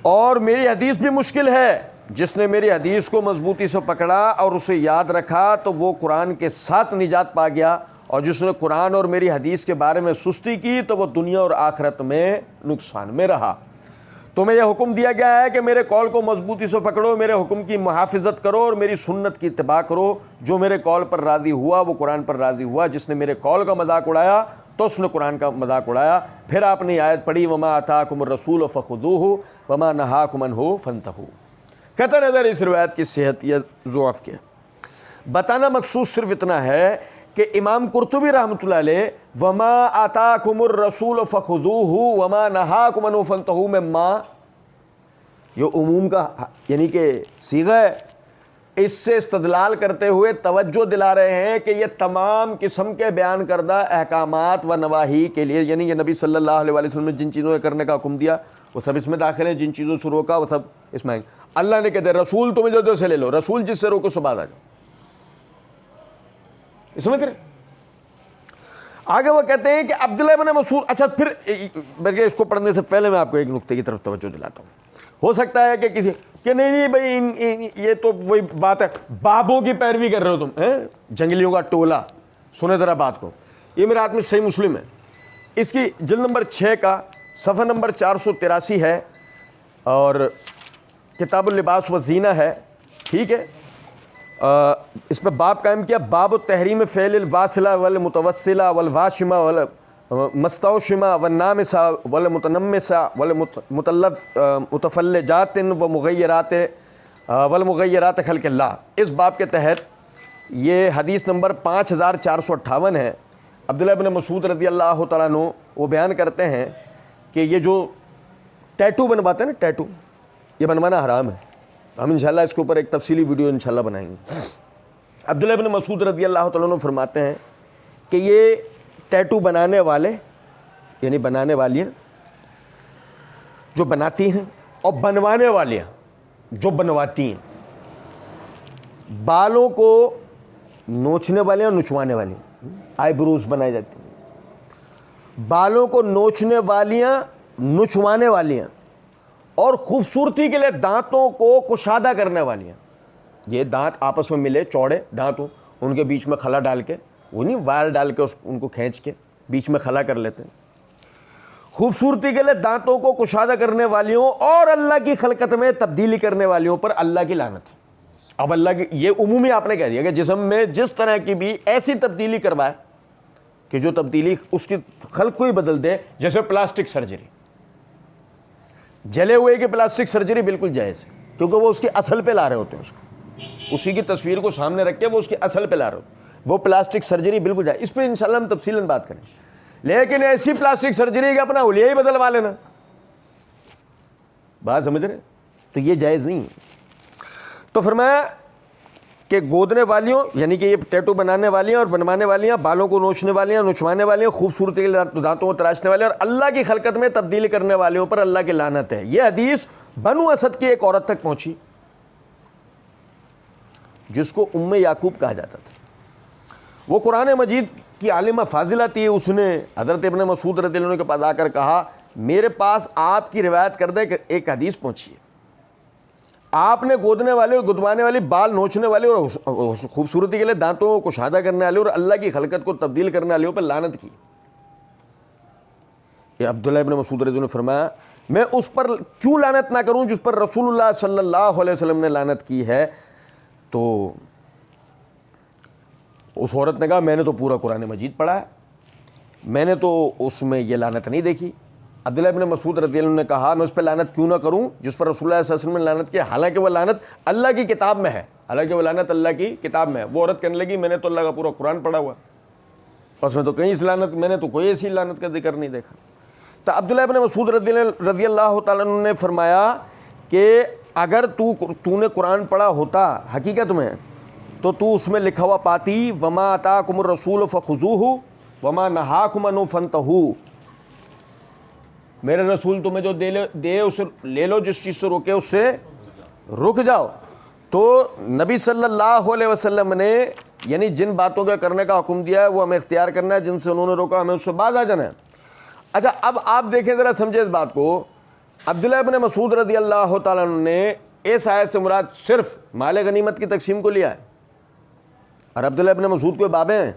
اور میری حدیث بھی مشکل ہے، جس نے میری حدیث کو مضبوطی سے پکڑا اور اسے یاد رکھا تو وہ قرآن کے ساتھ نجات پا گیا، اور جس نے قرآن اور میری حدیث کے بارے میں سستی کی تو وہ دنیا اور آخرت میں نقصان میں رہا۔ تمہیں یہ حکم دیا گیا ہے کہ میرے قول کو مضبوطی سے پکڑو، میرے حکم کی محافظت کرو اور میری سنت کی اتباع کرو۔ جو میرے قول پر راضی ہوا وہ قرآن پر راضی ہوا، جس نے میرے قول کا مذاق اڑایا تو اس نے قرآن کا مذاق اڑایا۔ پھر آپ نے آیت پڑھی وما آتاکم الرسول فخذوہ وما نہاکم عنہ فانتہوا۔ قطع نظر اس روایت کی صحت یا ضعف کے، بتانا مقصود صرف اتنا ہے کہ امام قرطبی رحمۃ اللہ علیہ وما آتاکم الرسول فخذوہ وما نہاکم عنہ فانتہوا میں ما یہ عموم کا یعنی کہ صیغہ ہے، اس سے استدلال کرتے ہوئے توجہ دلا رہے ہیں کہ یہ تمام قسم کے بیان کردہ احکامات و نواہی کے لیے، یعنی کہ نبی صلی اللہ علیہ وسلم نے جن چیزوں کو کرنے کا حکم دیا وہ سب اس میں داخل ہیں، جن چیزوں سے روکا وہ سب اس میں آئیں گے۔ اللہ نے کہتے ہیں رسول تمہیں جو سے لے لو، رسول جس سے روکو سو بعد آ جاؤ، اس میں پھر آگے وہ کہتے ہیں کہ عبداللہ ابن مسعود، اچھا پھر بلکہ اس کو پڑھنے سے پہلے میں آپ کو ایک نقطے کی طرف توجہ دلاتا ہوں۔ ہو سکتا ہے کہ کسی کہ نہیں بھائی یہ تو وہی بات ہے، بابوں کی پیروی کر رہے ہو تم، جنگلیوں کا ٹولہ۔ سنیں ذرا بات کو، یہ میرے ہاتھ میں صحیح مسلم ہے، اس کی جلد نمبر 6 کا صفحہ نمبر 483 ہے، اور کتاب اللباس و زینہ ہے، ٹھیک ہے۔ اس پہ باب قائم کیا، باب التحریم فعل الواصلہ والمتوسلہ والواشمہ والمستوشمہ والنامسہ والمتنمسہ والمتفلجات ومغیرات والمغیرات خلق اللہ۔ اس باب کے تحت یہ حدیث نمبر 5458 ہے۔ عبداللہ ابن مسعود رضی اللہ تعالیٰ عنہ وہ بیان کرتے ہیں کہ یہ جو ٹیٹو بنواتے ہیں نا، ٹیٹو یہ بنوانا حرام ہے۔ ہم انشاءاللہ اس کے اوپر ایک تفصیلی ویڈیو انشاءاللہ بنائیں گے۔ عبداللہ ابن مسعود رضی اللہ تعالیٰ عنہ فرماتے ہیں کہ یہ ٹیٹو بنانے والے یعنی بنانے والیاں جو بناتی ہیں اور بنوانے والیاں جو بنواتی ہیں، بالوں کو نوچنے والے اور نچوانے والیاں، آئی بروز بنائی جاتی ہیں، بالوں کو نوچنے والیاں نچوانے والیاں، اور خوبصورتی کے لیے دانتوں کو کشادہ کرنے والیاں۔ یہ دانت آپس میں ملے چوڑے دانت ہوں، ان کے بیچ میں خلا ڈال کے، وہ نہیں وائر ڈال کے ان کو کھینچ کے بیچ میں خلا کر لیتے ہیں۔ خوبصورتی کے لیے دانتوں کو کشادہ کرنے والیوں اور اللہ کی خلقت میں تبدیلی کرنے والیوں پر اللہ کی لعنت ہے۔ اب اللہ کی یہ عمومی آپ نے کہہ دیا کہ جسم میں جس طرح کی بھی ایسی تبدیلی کروائے کہ جو تبدیلی اس کی خلق کو ہی بدل دے، جیسے پلاسٹک سرجری، جلے ہوئے کی پلاسٹک سرجری بالکل جائز ہے، کیونکہ وہ اس کی اصل پہ لا رہے ہوتے ہیں، اس کو اسی کی تصویر کو سامنے رکھ کے وہ اس کی اصل پہ لا رہے ہوتے ہیں، وہ پلاسٹک سرجری بالکل جائز۔ اس پہ انشاءاللہ ہم تفصیلاً بات کریں، لیکن ایسی پلاسٹک سرجری کہ اپنا حلیہ ہی بدلوا لینا، بات سمجھ رہے، تو یہ جائز نہیں ہے۔ تو فرمایا کہ گودنے والیوں یعنی کہ یہ ٹیٹو بنانے والیاں اور بنوانے والیاں، بالوں کو نوچنے والیاں، نچوانے والیاں، خوبصورتی کے دانتوں کو تراشنے والے اور اللہ کی خلقت میں تبدیلی کرنے والیوں پر اللہ کی لعنت ہے۔ یہ حدیث بنو اسد کی ایک عورت تک پہنچی جس کو ام یعقوب کہا جاتا تھا، وہ قرآن مجید کی عالمہ فاضلہ تھی۔ اس نے حضرت ابن مسعود رضی اللہ عنہ کے پاس آ کر کہا میرے پاس آپ کی روایت کردہ ایک حدیث پہنچی ہے، آپ نے گودنے والے اور گدوانے والی، بال نوچنے والے اور خوبصورتی کے لیے دانتوں کو کشادہ کرنے والے اور اللہ کی خلقت کو تبدیل کرنے والوں پر لعنت کی۔ یہ عبداللہ ابن مسعود رضی اللہ عنہ نے فرمایا میں اس پر کیوں لعنت نہ کروں جس پر رسول اللہ صلی اللہ علیہ وسلم نے لعنت کی ہے؟ تو اس عورت نے کہا میں نے تو پورا قرآن مجید پڑھا ہے، میں نے تو اس میں یہ لعنت نہیں دیکھی۔ عبداللہ ابن مسعود رضی اللہ عنہ نے کہا میں اس پہ لعنت کیوں نہ کروں جس پر رسول اللہ صلی اللہ علیہ وسلم نے لعنت کی، حالانکہ وہ لعنت اللہ کی کتاب میں ہے، حالانکہ وہ لعنت اللہ کی کتاب میں ہے۔ وہ عورت کہنے لگی میں نے تو اللہ کا پورا قرآن پڑھا ہوا، اس میں تو کہیں اس لعنت، میں نے تو کوئی ایسی لعنت کا ذکر نہیں دیکھا۔ تو عبداللہ ابن مسعود رضی اللہ تعالیٰ عنہ نے فرمایا کہ اگر تو نے قرآن پڑھا ہوتا حقیقت میں تو اس میں لکھا ہوا پاتی وما آتاکم الرسول فخذوہ وما نہاکم عنہ فانتہوا، میرے رسول تمہیں جو دے اسے لے لو، جس چیز سے روکے اس سے رک جاؤ۔ تو نبی صلی اللہ علیہ وسلم نے یعنی جن باتوں کا کرنے کا حکم دیا ہے وہ ہمیں اختیار کرنا ہے، جن سے انہوں نے روکا ہمیں اس سے باز آ جانا ہے۔ اچھا اب آپ دیکھیں ذرا، سمجھے اس بات کو۔ عبداللہ ابن مسعود رضی اللہ تعالیٰ عنہ نے اس آیت سے مراد صرف مال غنیمت کی تقسیم کو لیا ہے، اور عبداللہ ابن مسعود کوئی بابے ہیں؟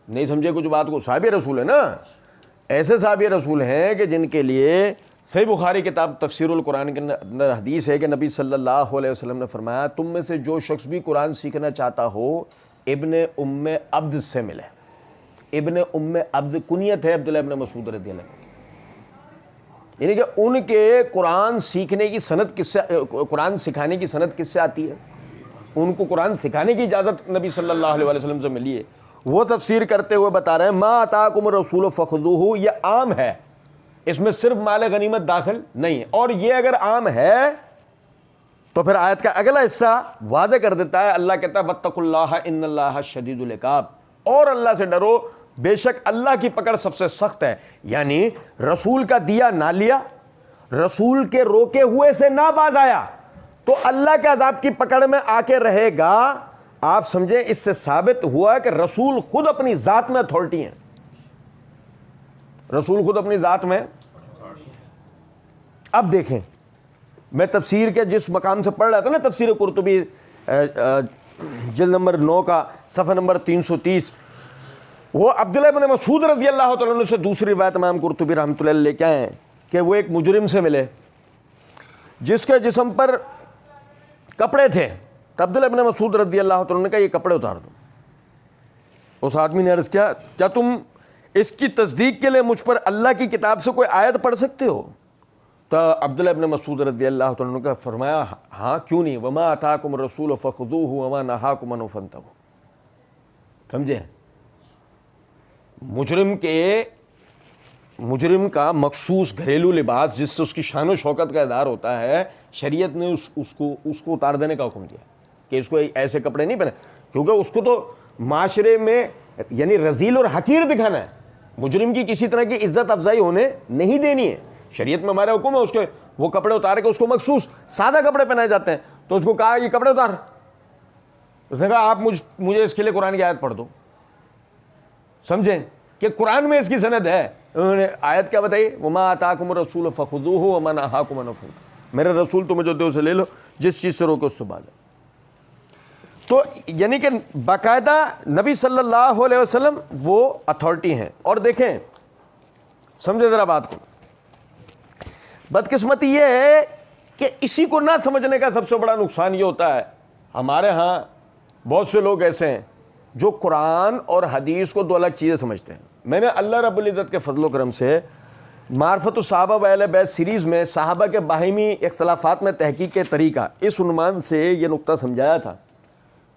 نہیں سمجھے کچھ بات کو، صحابی رسول ہے نا، ایسے صحابی رسول ہیں کہ جن کے لیے صحیح بخاری کتاب تفسیر القرآن کے اندر حدیث ہے کہ نبی صلی اللہ علیہ وسلم نے فرمایا تم میں سے جو شخص بھی قرآن سیکھنا چاہتا ہو ابن ام عبد سے ملے۔ ابن ام عبد کنیت ہے عبداللہ ابن مسعود رضی اللہ عنہ، یعنی کہ ان کے قرآن سیکھنے کی سند کس سے، قرآن سکھانے کی سند کس سے آتی ہے؟ ان کو قرآن سکھانے کی اجازت نبی صلی اللہ علیہ وسلم سے ملی ہے۔ وہ تفسیر کرتے ہوئے بتا رہے ہیں ما آتاکم الرسول فخذوہ، یہ عام ہے، اس میں صرف مال غنیمت داخل نہیں ہے۔ اور یہ اگر عام ہے تو پھر آیت کا اگلا حصہ واضح کر دیتا ہے، اللہ کہتا ہے واتقوا اللہ ان اللہ شدید العقاب، اور اللہ سے ڈرو بے شک اللہ کی پکڑ سب سے سخت ہے۔ یعنی رسول کا دیا نہ لیا، رسول کے روکے ہوئے سے نہ باز آیا تو اللہ کے عذاب کی پکڑ میں آ کے رہے گا۔ آپ سمجھیں اس سے ثابت ہوا کہ رسول خود اپنی ذات میں اتھارٹی ہیں، رسول خود اپنی ذات میں۔ اب دیکھیں میں تفسیر کے جس مقام سے پڑھ رہا تھا نا، تفسیر قرطبی جلد نمبر 9 کا صفحہ نمبر 330، وہ عبداللہ ابن مسعود رضی اللہ تعالیٰ عنہ سے دوسری روایت امام قرطبی رحمۃ اللہ علیہ لے کے آئے ہیں کہ وہ ایک مجرم سے ملے جس کے جسم پر کپڑے تھے، تو عبداللہ ابن مسعود رضی اللہ تعالیٰ نے کہا یہ کپڑے اتار دو۔ اس آدمی نے عرض کیا کیا تم اس کی تصدیق کے لیے مجھ پر اللہ کی کتاب سے کوئی آیت پڑھ سکتے ہو؟ تو عبداللہ ابن مسعود رضی اللہ تعالیٰ عنہ کا فرمایا ہاں کیوں نہیں، وما آتاکم الرسول فخذوہ وما نہاکم عنہ فانتہوا۔ سمجھے، مجرم کا مخصوص گھریلو لباس جس سے اس کی شان و شوکت کا اظہار ہوتا ہے، شریعت نے اس کو اتار دینے کا حکم دیا کہ اس کو ایسے کپڑے نہیں پہنے، کیونکہ اس کو تو معاشرے میں یعنی رذیل اور حقیر دکھانا ہے، مجرم کی کسی طرح کی عزت افزائی ہونے نہیں دینی ہے۔ شریعت میں ہمارا حکم ہے اس کے وہ کپڑے اتارے کہ اس کو مخصوص سادہ کپڑے پہنائے جاتے ہیں، تو اس کو کہا یہ کپڑے اتار، اس نے کہا آپ مجھے اس کے لیے قرآن کی آیت پڑھ دو۔ سمجھیں کہ قرآن میں اس کی سند ہے، انہوں نے آیت کیا بتائی، وما آتاکم الرسول فخذوہ وما نہاکم عنہ فانتہوا، میرے رسول تمہیں جو دے اسے لے لو، جس چیز سے روکو اس سے باز آؤ۔ تو یعنی کہ باقاعدہ نبی صلی اللہ علیہ وسلم وہ اتھارٹی ہیں۔ اور دیکھیں سمجھے ذرا بات کو، بدقسمتی یہ ہے کہ اسی کو نہ سمجھنے کا سب سے بڑا نقصان یہ ہوتا ہے، ہمارے ہاں بہت سے لوگ ایسے ہیں جو قرآن اور حدیث کو دو الگ چیزیں سمجھتے ہیں۔ میں نے اللہ رب العزت کے فضل و کرم سے معرفت الصحابہ و اہل بیت سیریز میں صحابہ کے باہمی اختلافات میں تحقیق کے طریقہ اس عنوان سے یہ نقطہ سمجھایا تھا،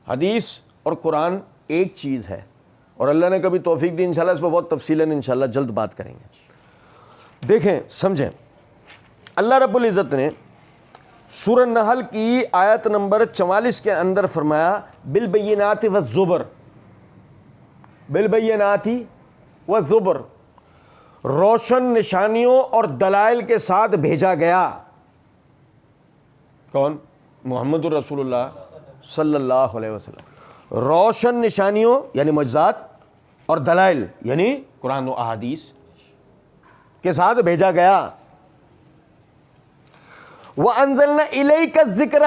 حدیث اور قرآن ایک چیز ہے، اور اللہ نے کبھی توفیق دی انشاءاللہ اس پہ بہت تفصیلاً انشاءاللہ جلد بات کریں گے۔ دیکھیں سمجھیں، اللہ رب العزت نے سورہ نحل کی آیت نمبر 44 کے اندر فرمایا بالبینات والزبر، بالبینات والزبر، روشن نشانیوں اور دلائل کے ساتھ بھیجا گیا۔ کون؟ محمد الرسول اللہ صلی اللہ علیہ وسلم۔ روشن نشانیوں یعنی معجزات اور دلائل یعنی قرآن و احادیث کے ساتھ بھیجا گیا۔ وَأَنزَلْنَا إِلَيْكَ الذِّكْرَ،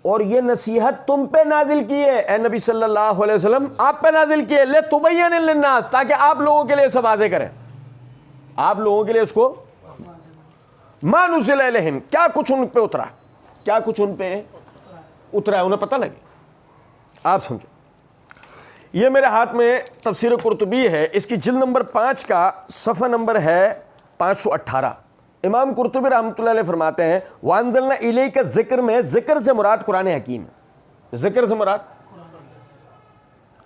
اور یہ نصیحت تم پہ نازل کی ہے اے نبی صلی اللہ علیہ وسلم، آپ پہ نازل کی ہے، لِتُبَيِّنَ لِلنَّاسِ، تاکہ آپ لوگوں کے لیے اسے واضح کریں، آپ لوگوں کے لیے اس کو مَا نُزِّلَ إِلَيْهِمْ، کیا کچھ ان پہ اترا، کیا کچھ ان پہ اترا ہے، انہیں پتہ لگے۔ آپ سمجھو، یہ میرے ہاتھ میں تفسیر قرطبی ہے، اس کی جلد نمبر 5 کا صفحہ نمبر ہے 518۔ امام قرطبی رحمۃ اللہ علیہ فرماتے ہیں وَأَنزَلْنَا إِلَيْكَ ذکر میں ذکر سے مراد قرآن حکیم ہے، ذکر سے مراد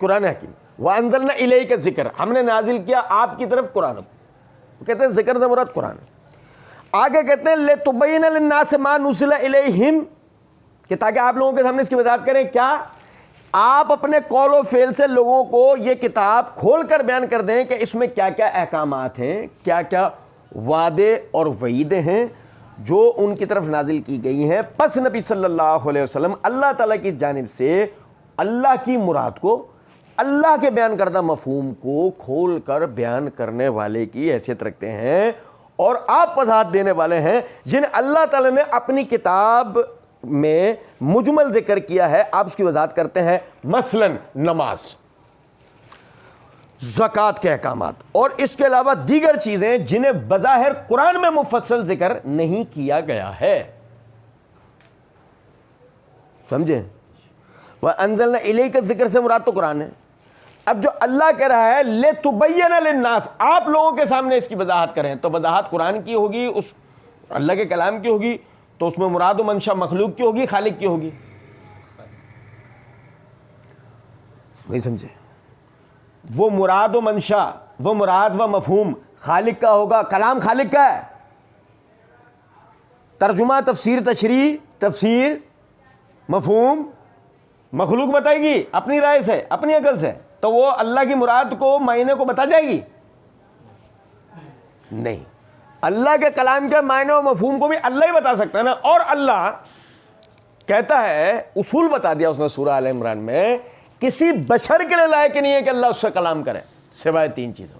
قرآن حکیم۔ وَأَنزَلْنَا إِلَيْكَ ذکر، ہم نے نازل کیا آپ کی طرف قرآن، کہتے ہیں ذکر سے مراد قرآن۔ آگے کہتے ہیں لِتُبَيِّنَ لِلنَّاسِ مَا نُزِّلَ إِلَيْهِمْ، کہ تاکہ آپ لوگوں کے سامنے اس کی وضاحت کریں. کیا آپ اپنے قول و فعل سے لوگوں کو یہ کتاب کھول کر بیان کر دیں کہ اس میں کیا کیا احکامات ہیں، کیا کیا وعدے اور وعیدیں ہیں جو ان کی طرف نازل کی گئی ہیں. پس نبی صلی اللہ علیہ وسلم اللہ تعالیٰ کی جانب سے اللہ کی مراد کو، اللہ کے بیان کردہ مفہوم کو کھول کر بیان کرنے والے کی حیثیت رکھتے ہیں، اور آپ وضاحت دینے والے ہیں جنہیں اللہ تعالیٰ نے اپنی کتاب میں مجمل ذکر کیا ہے. آپ اس کی وضاحت کرتے ہیں، مثلا نماز، زکوٰۃ کے احکامات، اور اس کے علاوہ دیگر چیزیں جنہیں بظاہر قرآن میں مفصل ذکر نہیں کیا گیا ہے. سمجھیں؟ وَأَنزَلْنَا إِلَيْكَ الذِّكْرَ سے مراد تو قرآن ہے. اب جو اللہ کہہ رہا ہے لِتُبَيِّنَ لِلنَّاسِ، آپ لوگوں کے سامنے اس کی وضاحت کریں، تو وضاحت قرآن کی ہوگی، اس اللہ کے کلام کی ہوگی، تو اس میں مراد و منشا مخلوق کی ہوگی، خالق کی ہوگی؟ نہیں سمجھے؟ وہ مراد و منشا، وہ مراد و مفہوم خالق کا ہوگا. کلام خالق کا ہے، ترجمہ، تفسیر، تشریح، تفسیر، مفہوم مخلوق بتائے گی اپنی رائے سے، اپنی عقل سے، تو وہ اللہ کی مراد کو، معنی کو بتا جائے گی؟ نہیں. اللہ کے کلام کے معنی و مفہوم کو بھی اللہ ہی بتا سکتا ہے نا. اور اللہ کہتا ہے، اصول بتا دیا اس نے سورہ آل عمران میں، کسی بشر کے لیے لائق نہیں ہے کہ اللہ اس سے کلام کرے سوائے تین چیزوں.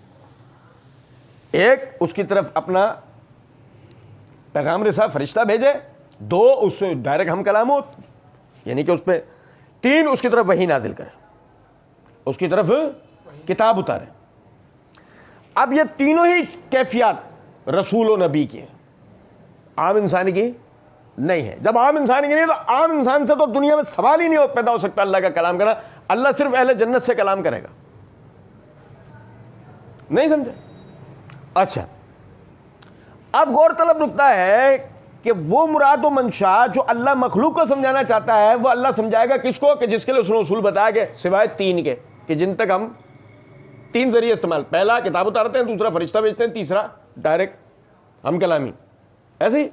ایک، اس کی طرف اپنا پیغام رسا فرشتہ بھیجے. دو، اس سے ڈائریکٹ ہم کلام ہو، یعنی کہ اس پہ. تین، اس کی طرف وحی نازل کرے، اس کی طرف کتاب اتارے. اب یہ تینوں ہی کیفیات رسول و نبی کی ہیں، عام انسان کی نہیں ہے. جب عام انسان کی نہیں ہے تو عام انسان سے تو دنیا میں سوال ہی نہیں پیدا ہو سکتا اللہ کا کلام کرنا. اللہ صرف اہل جنت سے کلام کرے گا. نہیں سمجھے؟ اچھا، اب غور طلب نکتہ ہے کہ وہ مراد و منشا جو اللہ مخلوق کو سمجھانا چاہتا ہے، وہ اللہ سمجھائے گا کس کو؟ کہ جس کے لیے اس نے اصول بتایا کہ سوائے تین کے، کہ جن تک ہم تین ذریعے استعمال، پہلا کتاب اتارتے ہیں، دوسرا فرشتہ بھیجتے ہیں، تیسرا ڈائریکٹ ہم کلامی. ایسے ہی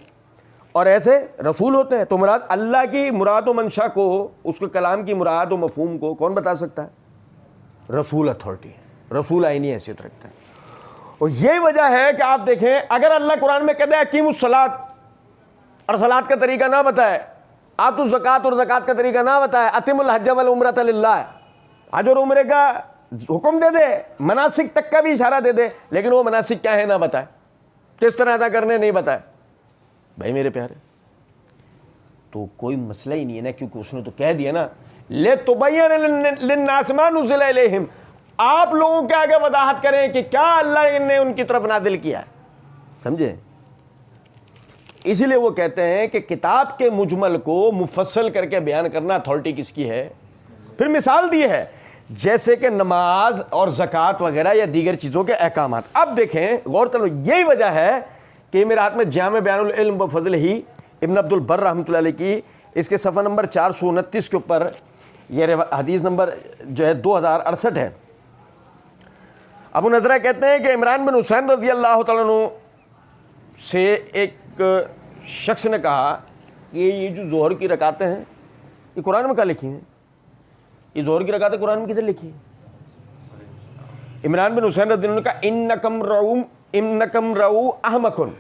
اور ایسے رسول ہوتے ہیں. تو مراد اللہ کی مراد و منشا کو، اس کے کلام کی مراد و مفہوم کو کون بتا سکتا ہے؟ رسول اتھارٹی ہے، رسول آئینی حیثیت رکھتا ہے. اور یہی وجہ ہے کہ آپ دیکھیں، اگر اللہ قرآن میں کہتے ہیں اقیموا الصلاۃ اور صلاۃ کا طریقہ نہ بتائے، آتوا الزکوٰۃ اور زکوٰۃ کا طریقہ نہ بتائے، اتموا الحج والعمرۃ للہ، حج اور عمرے کا حکم دے دے، مناسک تک کا بھی اشارہ دے دے، لیکن وہ مناسک کیا ہے نہ بتائے، کس طرح ادا کرنے نہیں بتائے. بھائی میرے پیارے، تو کوئی مسئلہ ہی نہیں ہے نا، کیونکہ اس نے تو کہہ دیا نا لِتُبَيِّنَ لِلنَّاسِ مَا نُزِّلَ إِلَيْهِمْ، آپ لوگوں کے آگے وضاحت کریں کہ کیا اللہ نے ان کی طرف نازل کیا ہے. سمجھے؟ اسی لیے وہ کہتے ہیں کہ کتاب کے مجمل کو مفصل کر کے بیان کرنا اتھارٹی کس کی ہے. پھر مثال دی ہے جیسے کہ نماز اور زکوٰۃ وغیرہ یا دیگر چیزوں کے احکامات. اب دیکھیں غور طلب، یہی وجہ ہے کہ میرے ہاتھ میں جامع بیان العلم و فضل ہی ابن عبد البر رحمۃ اللہ علیہ کی، اس کے صفحہ نمبر 429 کے اوپر یہ حدیث نمبر جو ہے 2068 ہے. ابو نضرہ کہتے ہیں کہ عمران بن حسین رضی اللہ تعالیٰ عنہ سے ایک شخص نے کہا کہ یہ جو ظہر کی رکعتیں ہیں یہ قرآن میں کہاں لکھی ہیں؟ یہ ظہر کی رکعتیں قرآن میں کدھر لکھی ہیں؟ عمران بن حسین رضی اللہ عنہ نے کہا انکم رؤ احمقن،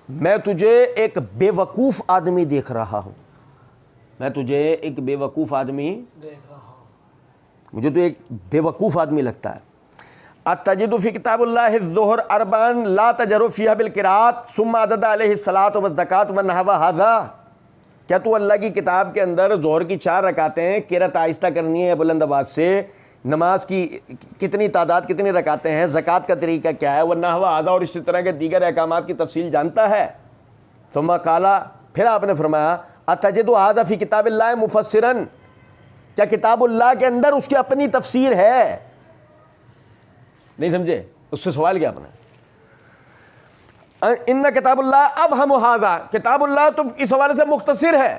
میں تجھے ایک بے وقوف آدمی دیکھ رہا ہوں، میں تجھے ایک بے وقوف آدمی دیکھ رہا ہوں، مجھے تو ایک بے وقوف آدمی لگتا ہے. اتجد فی کتاب اللہ الظہر اربعا لا تجہر فیہا بالقراءۃ ثم عدد علیہ الصلاۃ والزکوٰۃ ونحو ھذا، کیا تو اللہ کی کتاب کے اندر ظہر کی 4 رکعتیں قرأت آہستہ کرنی ہے بلند آواز سے، نماز کی کتنی تعداد، کتنی رکعتیں ہیں، زکوٰۃ کا طریقہ کیا ہے، ونحو ھذا، اور اسی طرح کے دیگر احکامات کی تفصیل جانتا ہے. ثم قال، پھر آپ نے فرمایا اتجد ھذا فی کتاب اللہ مفسرا، کیا کتاب اللہ کے اندر اس کی اپنی تفسیر ہے؟ نہیں سمجھے؟ اس سے سوال کیا اپنا ان کتاب اللہ اب ہم ھذا، کتاب اللہ تو اس حوالے سے مختصر ہے،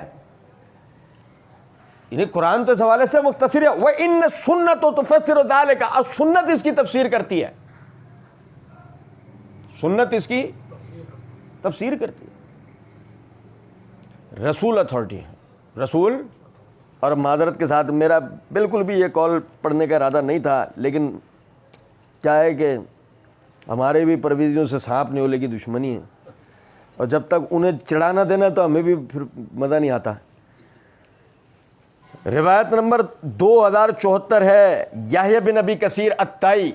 یعنی قرآن تو اس حوالے سے مختصر ہے. وَإِنَّ السُّنَّةُ تُفَسِّرُ ذَلِكَ، اور سنت اس کی تفسیر کرتی ہے، سنت اس کی تفسیر کرتی ہے. رسول اتھارٹی ہے، رسول. اور معذرت کے ساتھ میرا بالکل بھی یہ کال پڑھنے کا ارادہ نہیں تھا، لیکن کیا ہے کہ ہمارے بھی پرویزیوں سے سانپ نیولے کی دشمنی ہے، اور جب تک انہیں چڑھانا دینا تو ہمیں بھی پھر مزہ نہیں آتا. روایت نمبر 2074 ہے. یحییٰ بن ابی کثیر الطائی،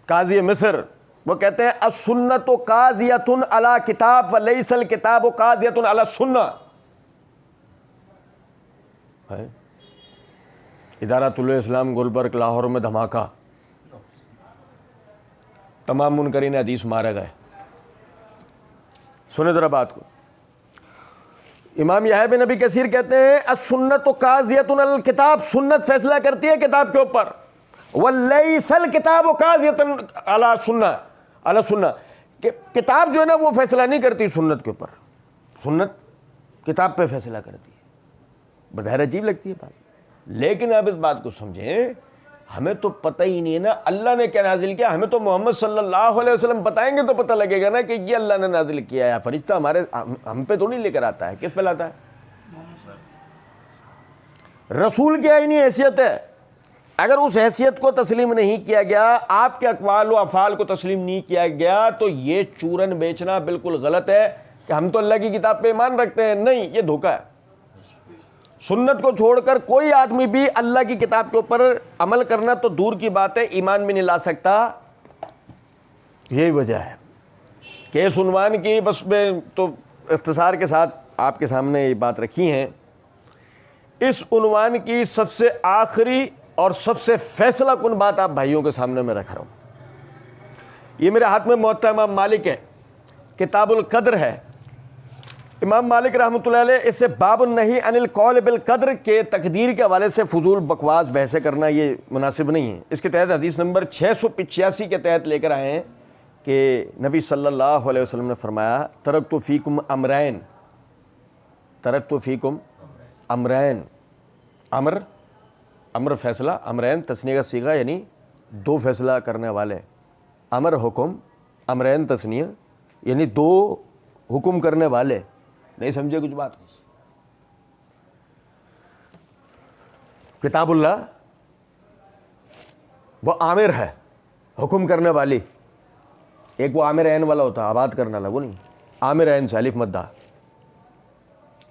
قاضی مصر، وہ کہتے ہیں السنۃ قاضیۃ علی کتاب ولیس الکتاب قاضیۃ علی السنہ. ادارۃ الاسلام گلبرگ لاہور میں دھماکہ، تمام منکرین حدیث مارے گئے. سنیں ذرا بات کو. امام یحییٰ بن ابی کثیر کہتے ہیں السنۃ قاضیۃ علی الکتاب، سنت فیصلہ کرتی ہے کتاب کے اوپر. ولیس الکتاب قاضیۃ علی السنہ، علی السنہ، کہ کتاب جو ہے نا وہ فیصلہ نہیں کرتی سنت کے اوپر، سنت کتاب پہ فیصلہ کرتی ہے. بظاہر عجیب لگتی ہے بات، لیکن آپ اس بات کو سمجھیں، ہمیں تو پتہ ہی نہیں ہے نا اللہ نے کیا نازل کیا. ہمیں تو محمد صلی اللہ علیہ وسلم بتائیں گے تو پتہ لگے گا نا کہ یہ اللہ نے نازل کیا ہے. فرشتہ ہمارے ہم پہ تو نہیں لے کر آتا ہے، کس پہ لاتا ہے؟ رسول کی آئینی حیثیت ہے. اگر اس حیثیت کو تسلیم نہیں کیا گیا، آپ کے اقوال و افعال کو تسلیم نہیں کیا گیا، تو یہ چورن بیچنا بالکل غلط ہے کہ ہم تو اللہ کی کتاب پہ ایمان رکھتے ہیں. نہیں، یہ دھوکہ ہے. سنت کو چھوڑ کر کوئی آدمی بھی اللہ کی کتاب کے اوپر عمل کرنا تو دور کی بات ہے، ایمان بھی نہیں لا سکتا. یہی وجہ ہے کہ اس عنوان کی بس میں تو اختصار کے ساتھ آپ کے سامنے یہ بات رکھی ہیں. اس عنوان کی سب سے آخری اور سب سے فیصلہ کن بات آپ بھائیوں کے سامنے میں رکھ رہا ہوں. یہ میرے ہاتھ میں موطا امام مالک ہے، کتاب القدر ہے. امام مالک رحمۃ اللہ علیہ اسے باب النہی عن القول بالقدر کے تقدیر کے حوالے سے فضول بکواس بحثیں کرنا یہ مناسب نہیں ہے. اس کے تحت حدیث نمبر 685 کے تحت لے کر آئے ہیں کہ نبی صلی اللہ علیہ وسلم نے فرمایا ترکت فیکم امرین، ترکت فیکم امرین، امر فیصلہ، امرین تثنیہ کا صیغہ یعنی دو فیصلہ کرنے والے. امر حکم، امرین تثنیہ یعنی دو حکم کرنے والے. نہیں سمجھے کچھ بات؟ کتاب اللہ وہ عامر ہے، حکم کرنے والی. ایک وہ عامر عین والا ہوتا ہے، آباد کرنے والا، وہ نہیں. عامر عین سے الف مدہ.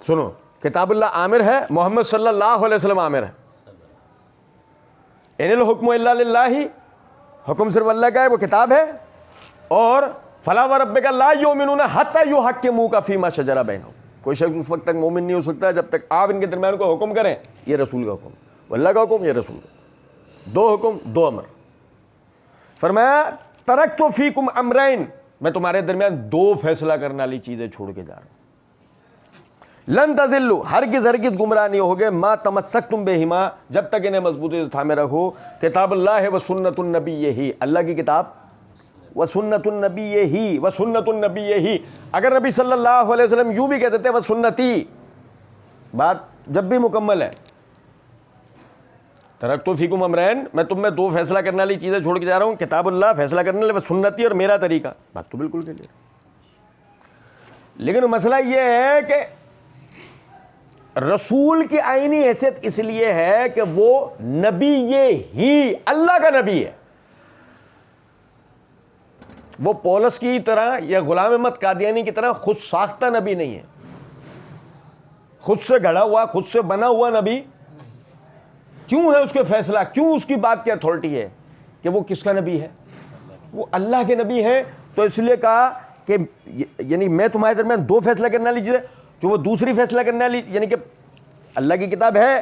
سنو، کتاب اللہ عامر ہے، محمد صلی اللہ علیہ وسلم عامر ہے. ان الحکم الا للہ، حکم صرف اللہ کا ہے، وہ کتاب ہے. اور فلا وربک لا یؤمنون حتی یحکموک فیما شجر بینہم، کوئی شخص اس وقت تک مومن نہیں ہو سکتا جب تک آپ ان کے درمیان کو حکم کریں. یہ رسول کا حکم، وہ اللہ کا حکم، یہ رسول کا. دو حکم، دو امر. فرمایا ترکت فیکم امرین، میں تمہارے درمیان دو فیصلہ کرنے والی چیزیں چھوڑ کے جا رہا ہوں. لن تضلوا، ہرگز ہرگز گمراہ نہیں ہوگے، ما تمسکتم بہما، جب تک انہیں مضبوطی سے تھامے رکھو. کتاب اللہ و سنت النبی، اللہ کی کتاب، و سنت النبی، و سنت النبی. اگر نبی صلی اللہ علیہ وسلم یوں بھی کہتے تھے و سنتی، بات جب بھی مکمل ہے. ترکت فیکم امرین، میں تم میں دو فیصلہ کرنے والی چیزیں چھوڑ کے جا رہا ہوں، کتاب اللہ فیصلہ کرنے والے، و سنتی اور میرا طریقہ. بات تو بالکل کلیئر. لیکن مسئلہ یہ ہے کہ رسول کی آئینی حیثیت اس لیے ہے کہ وہ نبی ہی اللہ کا نبی ہے. وہ پولس کی طرح یا غلام احمد قادیانی کی طرح خود ساختہ نبی نہیں ہے، خود سے گھڑا ہوا، خود سے بنا ہوا نبی. کیوں ہے اس کے فیصلہ، کیوں اس کی بات کی اتھارٹی ہے کہ وہ کس کا نبی ہے؟ وہ اللہ کے نبی ہیں. تو اس لیے کہا کہ یعنی میں تمہارے درمیان دو فیصلہ کرنے والی چیزیں، جو وہ دوسری فیصلہ کرنے والی یعنی کہ اللہ کی کتاب ہے،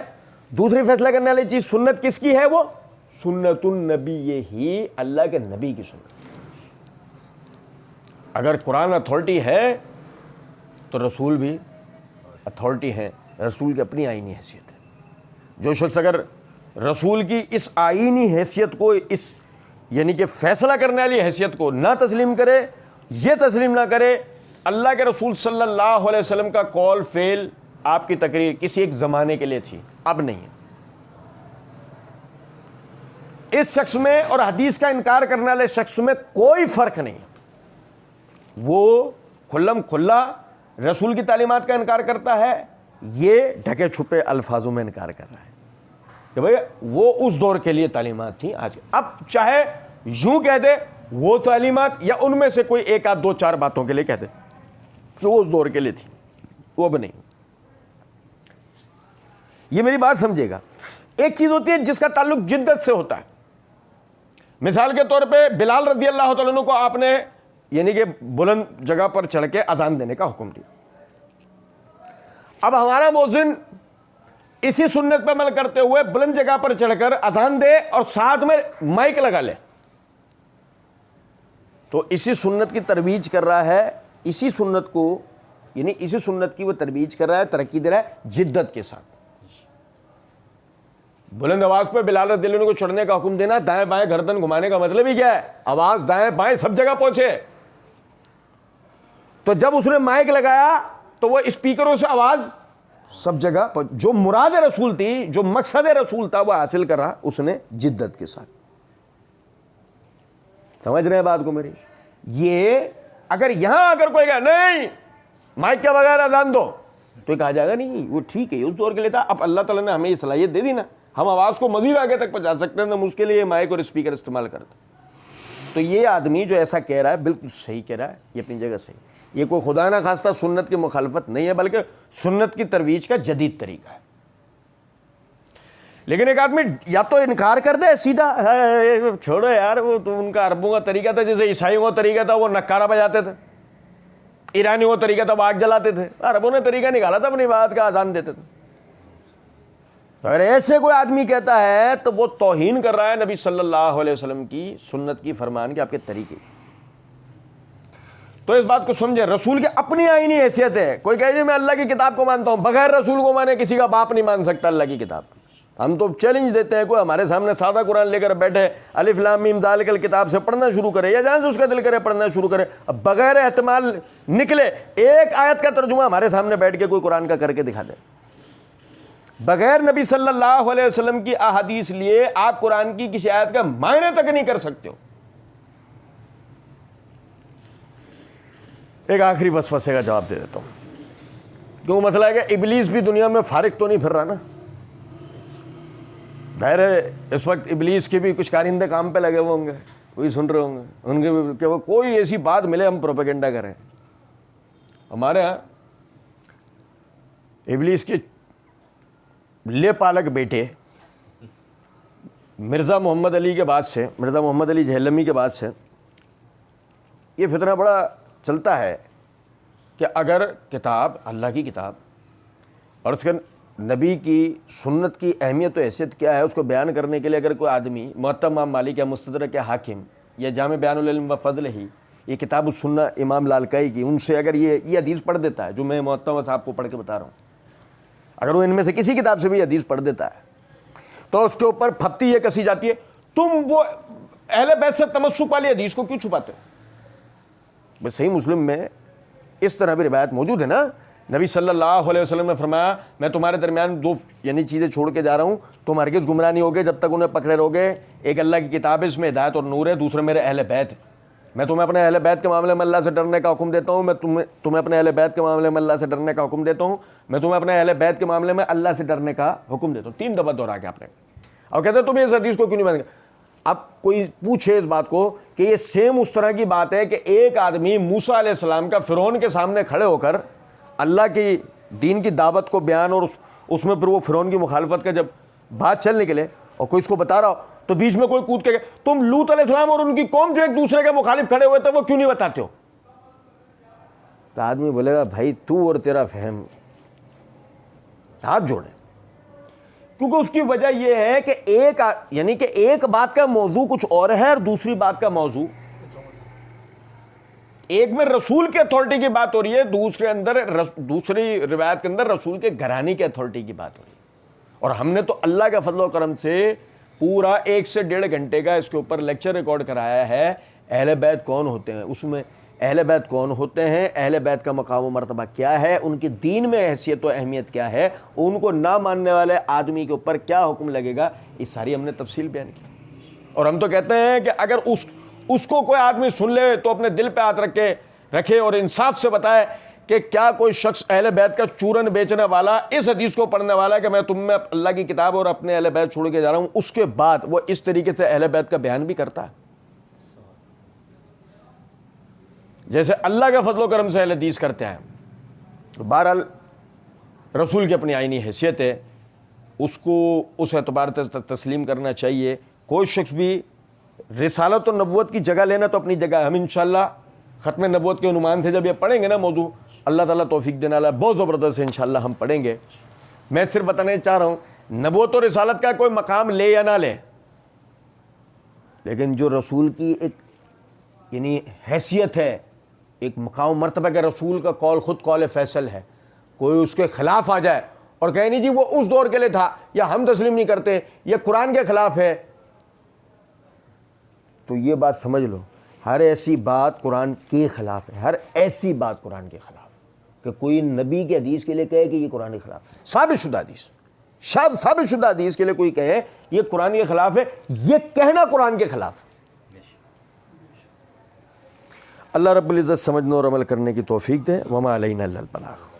دوسری فیصلہ کرنے والی چیز سنت کس کی ہے؟ وہ سنت النبی ہی، اللہ کے نبی کی سنت. اگر قرآن اتھارٹی ہے تو رسول بھی اتھارٹی ہیں. رسول کی اپنی آئینی حیثیت ہے. جو شخص اگر رسول کی اس آئینی حیثیت کو، اس یعنی کہ فیصلہ کرنے والی حیثیت کو نہ تسلیم کرے، یہ تسلیم نہ کرے اللہ کے رسول صلی اللہ علیہ وسلم کا قول فعل، آپ کی تقریر کسی ایک زمانے کے لیے تھی، اب نہیں ہے. اس شخص میں اور حدیث کا انکار کرنے والے شخص میں کوئی فرق نہیں ہے. وہ کھلم کھلا رسول کی تعلیمات کا انکار کرتا ہے، یہ ڈھکے چھپے الفاظوں میں انکار کر رہا ہے کہ بھئی وہ اس دور کے لیے تعلیمات تھیں، آج اب چاہے یوں کہہ دے وہ تعلیمات، یا ان میں سے کوئی ایک آدھ دو چار باتوں کے لیے کہہ دے کہ وہ اس دور کے لیے تھی، وہ اب نہیں۔ یہ میری بات سمجھے گا۔ ایک چیز ہوتی ہے جس کا تعلق جدت سے ہوتا ہے، مثال کے طور پہ بلال رضی اللہ تعالیٰ عنہ کو آپ نے یعنی کہ بلند جگہ پر چڑھ کے اذان دینے کا حکم دیا۔ اب ہمارا مؤذن اسی سنت پہ عمل کرتے ہوئے بلند جگہ پر چڑھ کر اذان دے اور ساتھ میں مائک لگا لے، تو اسی سنت کی ترویج کر رہا ہے، اسی سنت کو یعنی اسی سنت کی وہ ترویج کر رہا ہے، ترقی دے رہا ہے جدت کے ساتھ۔ بلند آواز پہ بلال رضی اللہ عنہ کو چڑھنے کا حکم دینا، دائیں بائیں گردن گھمانے کا مطلب ہی کیا ہے؟ آواز دائیں بائیں سب جگہ پہنچے۔ تو جب اس نے مائک لگایا تو وہ اسپیکروں سے آواز سب جگہ جو مراد رسول تھی، جو مقصد رسول تھا وہ حاصل کرا اس نے جدت کے ساتھ۔ سمجھ رہے ہیں بات کو میری؟ یہ اگر یہاں اگر کوئی کہا نہیں مائک کے بغیر اذان دو تو یہ کہا جائے گا نہیں وہ ٹھیک ہے، اس دور کے لیے تھا، اب اللہ تعالیٰ نے ہمیں یہ صلاحیت دے دی نا، ہم آواز کو مزید آگے تک پہنچا سکتے ہیں، ہم اس کے لیے مائک اور اسپیکر استعمال کرتے ہیں۔ تو یہ آدمی جو ایسا کہہ رہا ہے بالکل صحیح کہہ رہا ہے، یہ اپنی جگہ صحیح، یہ کوئی خدا نہ خواستہ سنت کی مخالفت نہیں ہے، بلکہ سنت کی ترویج کا جدید طریقہ ہے۔ لیکن ایک آدمی یا تو انکار کر دے سیدھا، چھوڑو یار وہ تو ان کا عربوں کا طریقہ تھا، جیسے عیسائیوں کا طریقہ تھا وہ نکارہ بجاتے تھے، ایرانیوں کا طریقہ تھا وہ آگ جلاتے تھے، عربوں نے طریقہ نکالا تھا اپنی بات کا، اذان دیتے تھے۔ اگر ایسے کوئی آدمی کہتا ہے تو وہ توہین کر رہا ہے نبی صلی اللہ علیہ وسلم کی سنت کی، فرمان کے، آپ کے طریقے۔ تو اس بات کو سمجھے، رسول کی اپنی آئینی حیثیت ہے۔ کوئی کہے میں اللہ کی کتاب کو مانتا ہوں، بغیر رسول کو مانے کسی کا باپ نہیں مان سکتا اللہ کی کتاب۔ ہم تو چیلنج دیتے ہیں، کوئی ہمارے سامنے سادہ قرآن لے کر بیٹھے، الف لام میم ذالک الکتاب سے پڑھنا شروع کرے، یا جہاں سے اس کا دل کرے پڑھنا شروع کرے، اب بغیر احتمال نکلے ایک آیت کا ترجمہ ہمارے سامنے بیٹھ کے کوئی قرآن کا کر کے دکھا دے، بغیر نبی صلی اللہ علیہ وسلم کی احادیث لیے آپ قرآن کی کسی آیت کا معنی تک نہیں کر سکتے ہو۔ ایک آخری وسوسے کا جواب دے دیتا ہوں، کیوں مسئلہ ہے کہ ابلیس بھی دنیا میں فارغ تو نہیں پھر رہا نا، ظاہر ہے اس وقت ابلیس کے بھی کچھ کارندے کام پہ لگے ہوئے ہوں گے، کوئی سن رہے ہوں گے ان کے کہ وہ کوئی ایسی بات ملے ہم پروپیگنڈا کریں۔ ہمارے ہاں ابلیس کے لے پالک بیٹے مرزا محمد علی کے بعد سے، مرزا محمد علی جہلمی کے بعد سے یہ فتنہ بڑا چلتا ہے کہ اگر کتاب اللہ کی کتاب اور اس کے نبی کی سنت کی اہمیت و حیثیت کیا ہے اس کو بیان کرنے کے لیے اگر کوئی آدمی معطا امام مالک یا مستدرک یا حاکم یا جامع بیان العلم و فضل ہی، یہ کتاب السنہ امام لالکائی کی، ان سے اگر یہ حدیث پڑھ دیتا ہے جو میں معطا صاحب کو پڑھ کے بتا رہا ہوں، اگر وہ ان میں سے کسی کتاب سے بھی حدیث پڑھ دیتا ہے تو اس کے اوپر پھپتی یہ کسی جاتی ہے، تم وہ اہل بیت سے تمسک والی حدیث کو کیوں چھپاتے ہو؟ بس صحیح مسلم میں اس طرح بھی روایت موجود ہے نا، نبی صلی اللہ علیہ وسلم نے فرمایا میں تمہارے درمیان دو چیزیں چھوڑ کے جا رہا ہوں، تم ہرگز گمراہ نہیں ہوگے جب تک انہیں پکڑے رہوگے، ایک اللہ کی کتاب ہے اس میں ہدایت اور نور ہے، دوسرے میرے اہل بیت۔ میں تمہیں اپنے اہل بیت کے معاملے میں اللہ سے ڈرنے کا حکم دیتا ہوں، میں تمہیں اپنے اہل بیت کے معاملے میں اللہ سے ڈرنے کا حکم دیتا ہوں، میں تمہیں اپنے اہل بیت کے معاملے میں اللہ سے ڈرنے کا حکم دیتا ہوں۔ 3 دفعہ دوہرا کے آپ نے، اور کہتے ہیں تم اس حدیث کو کیوں نہیں مانتے؟ اب کوئی پوچھے اس بات کو کہ یہ سیم اس طرح کی بات ہے کہ ایک آدمی موسیٰ علیہ السلام کا فرعون کے سامنے کھڑے ہو کر اللہ کی دین کی دعوت کو بیان اور اس میں پھر وہ فرعون کی مخالفت کا جب بات چل نکلے اور کوئی اس کو بتا رہا ہو تو بیچ میں کوئی کود کے تم لوط علیہ السلام اور ان کی قوم جو ایک دوسرے کے مخالف کھڑے ہوئے تھے وہ کیوں نہیں بتاتے ہو؟ تو آدمی بولے گا بھائی تو اور تیرا فہم، ہاتھ جوڑے، کیونکہ اس کی وجہ یہ ہے کہ ایک بات کا موضوع کچھ اور ہے اور دوسری بات کا موضوع، ایک میں رسول کے اتھارٹی کی بات ہو رہی ہے، دوسری روایت کے اندر رسول کے گھرانے کے اتھارٹی کی بات ہو رہی ہے، اور ہم نے تو اللہ کا فضل و کرم سے پورا 1 سے 1.5 گھنٹے کا اس کے اوپر لیکچر ریکارڈ کرایا ہے، اہل بیت کون ہوتے ہیں، اس میں اہل بیت کون ہوتے ہیں، اہل بیت کا مقام و مرتبہ کیا ہے، ان کی دین میں حیثیت و اہمیت کیا ہے، ان کو نہ ماننے والے آدمی کے اوپر کیا حکم لگے گا، یہ ساری ہم نے تفصیل بیان کی۔ اور ہم تو کہتے ہیں کہ اگر اس کو کوئی آدمی سن لے تو اپنے دل پہ ہاتھ رکھ کے رکھے اور انصاف سے بتائے کہ کیا کوئی شخص اہل بیت کا چورن بیچنے والا اس حدیث کو پڑھنے والا ہے کہ میں تم میں اللہ کی کتاب اور اپنے اہل بیت چھوڑ کے جا رہا ہوں، اس کے بعد وہ اس طریقے سے اہل بیت کا بیان بھی کرتا ہے جیسے اللہ کا فضل و کرم سے اہل حدیث کرتے ہیں؟ بہرحال رسول کی اپنی آئینی حیثیت ہے، اس کو اس اعتبار سے تسلیم کرنا چاہیے۔ کوئی شخص بھی رسالت و نبوت کی جگہ لینا تو اپنی جگہ ہے، ہم انشاءاللہ ختم نبوت کے عنوان سے جب یہ پڑھیں گے نا موضوع، اللہ تعالیٰ توفیق دینے والا ہے، بہت زبردست ہے، انشاءاللہ ہم پڑھیں گے۔ میں صرف بتانا چاہ رہا ہوں نبوت و رسالت کا کوئی مقام لے یا نہ لے، لیکن جو رسول کی ایک یعنی حیثیت ہے، ایک مقام مرتبہ کہ رسول کا قول خود قول فیصل ہے، کوئی اس کے خلاف آ جائے اور کہے نہیں جی وہ اس دور کے لیے تھا یا ہم تسلیم نہیں کرتے، یہ قرآن کے خلاف ہے، تو یہ بات سمجھ لو ہر ایسی بات قرآن کے خلاف ہے، ہر ایسی بات قرآن کے خلاف کہ کوئی نبی کے حدیث کے لیے کہے کہ یہ قرآن کے خلاف ہے، ثابت شدہ حدیث، ثابت شدہ حدیث کے لیے کوئی کہے یہ قرآن کے خلاف ہے، یہ کہنا قرآن کے خلاف ہے۔ اللہ رب العزت سمجھنے اور عمل کرنے کی توفیق دے، وما علینا الا البلاغ۔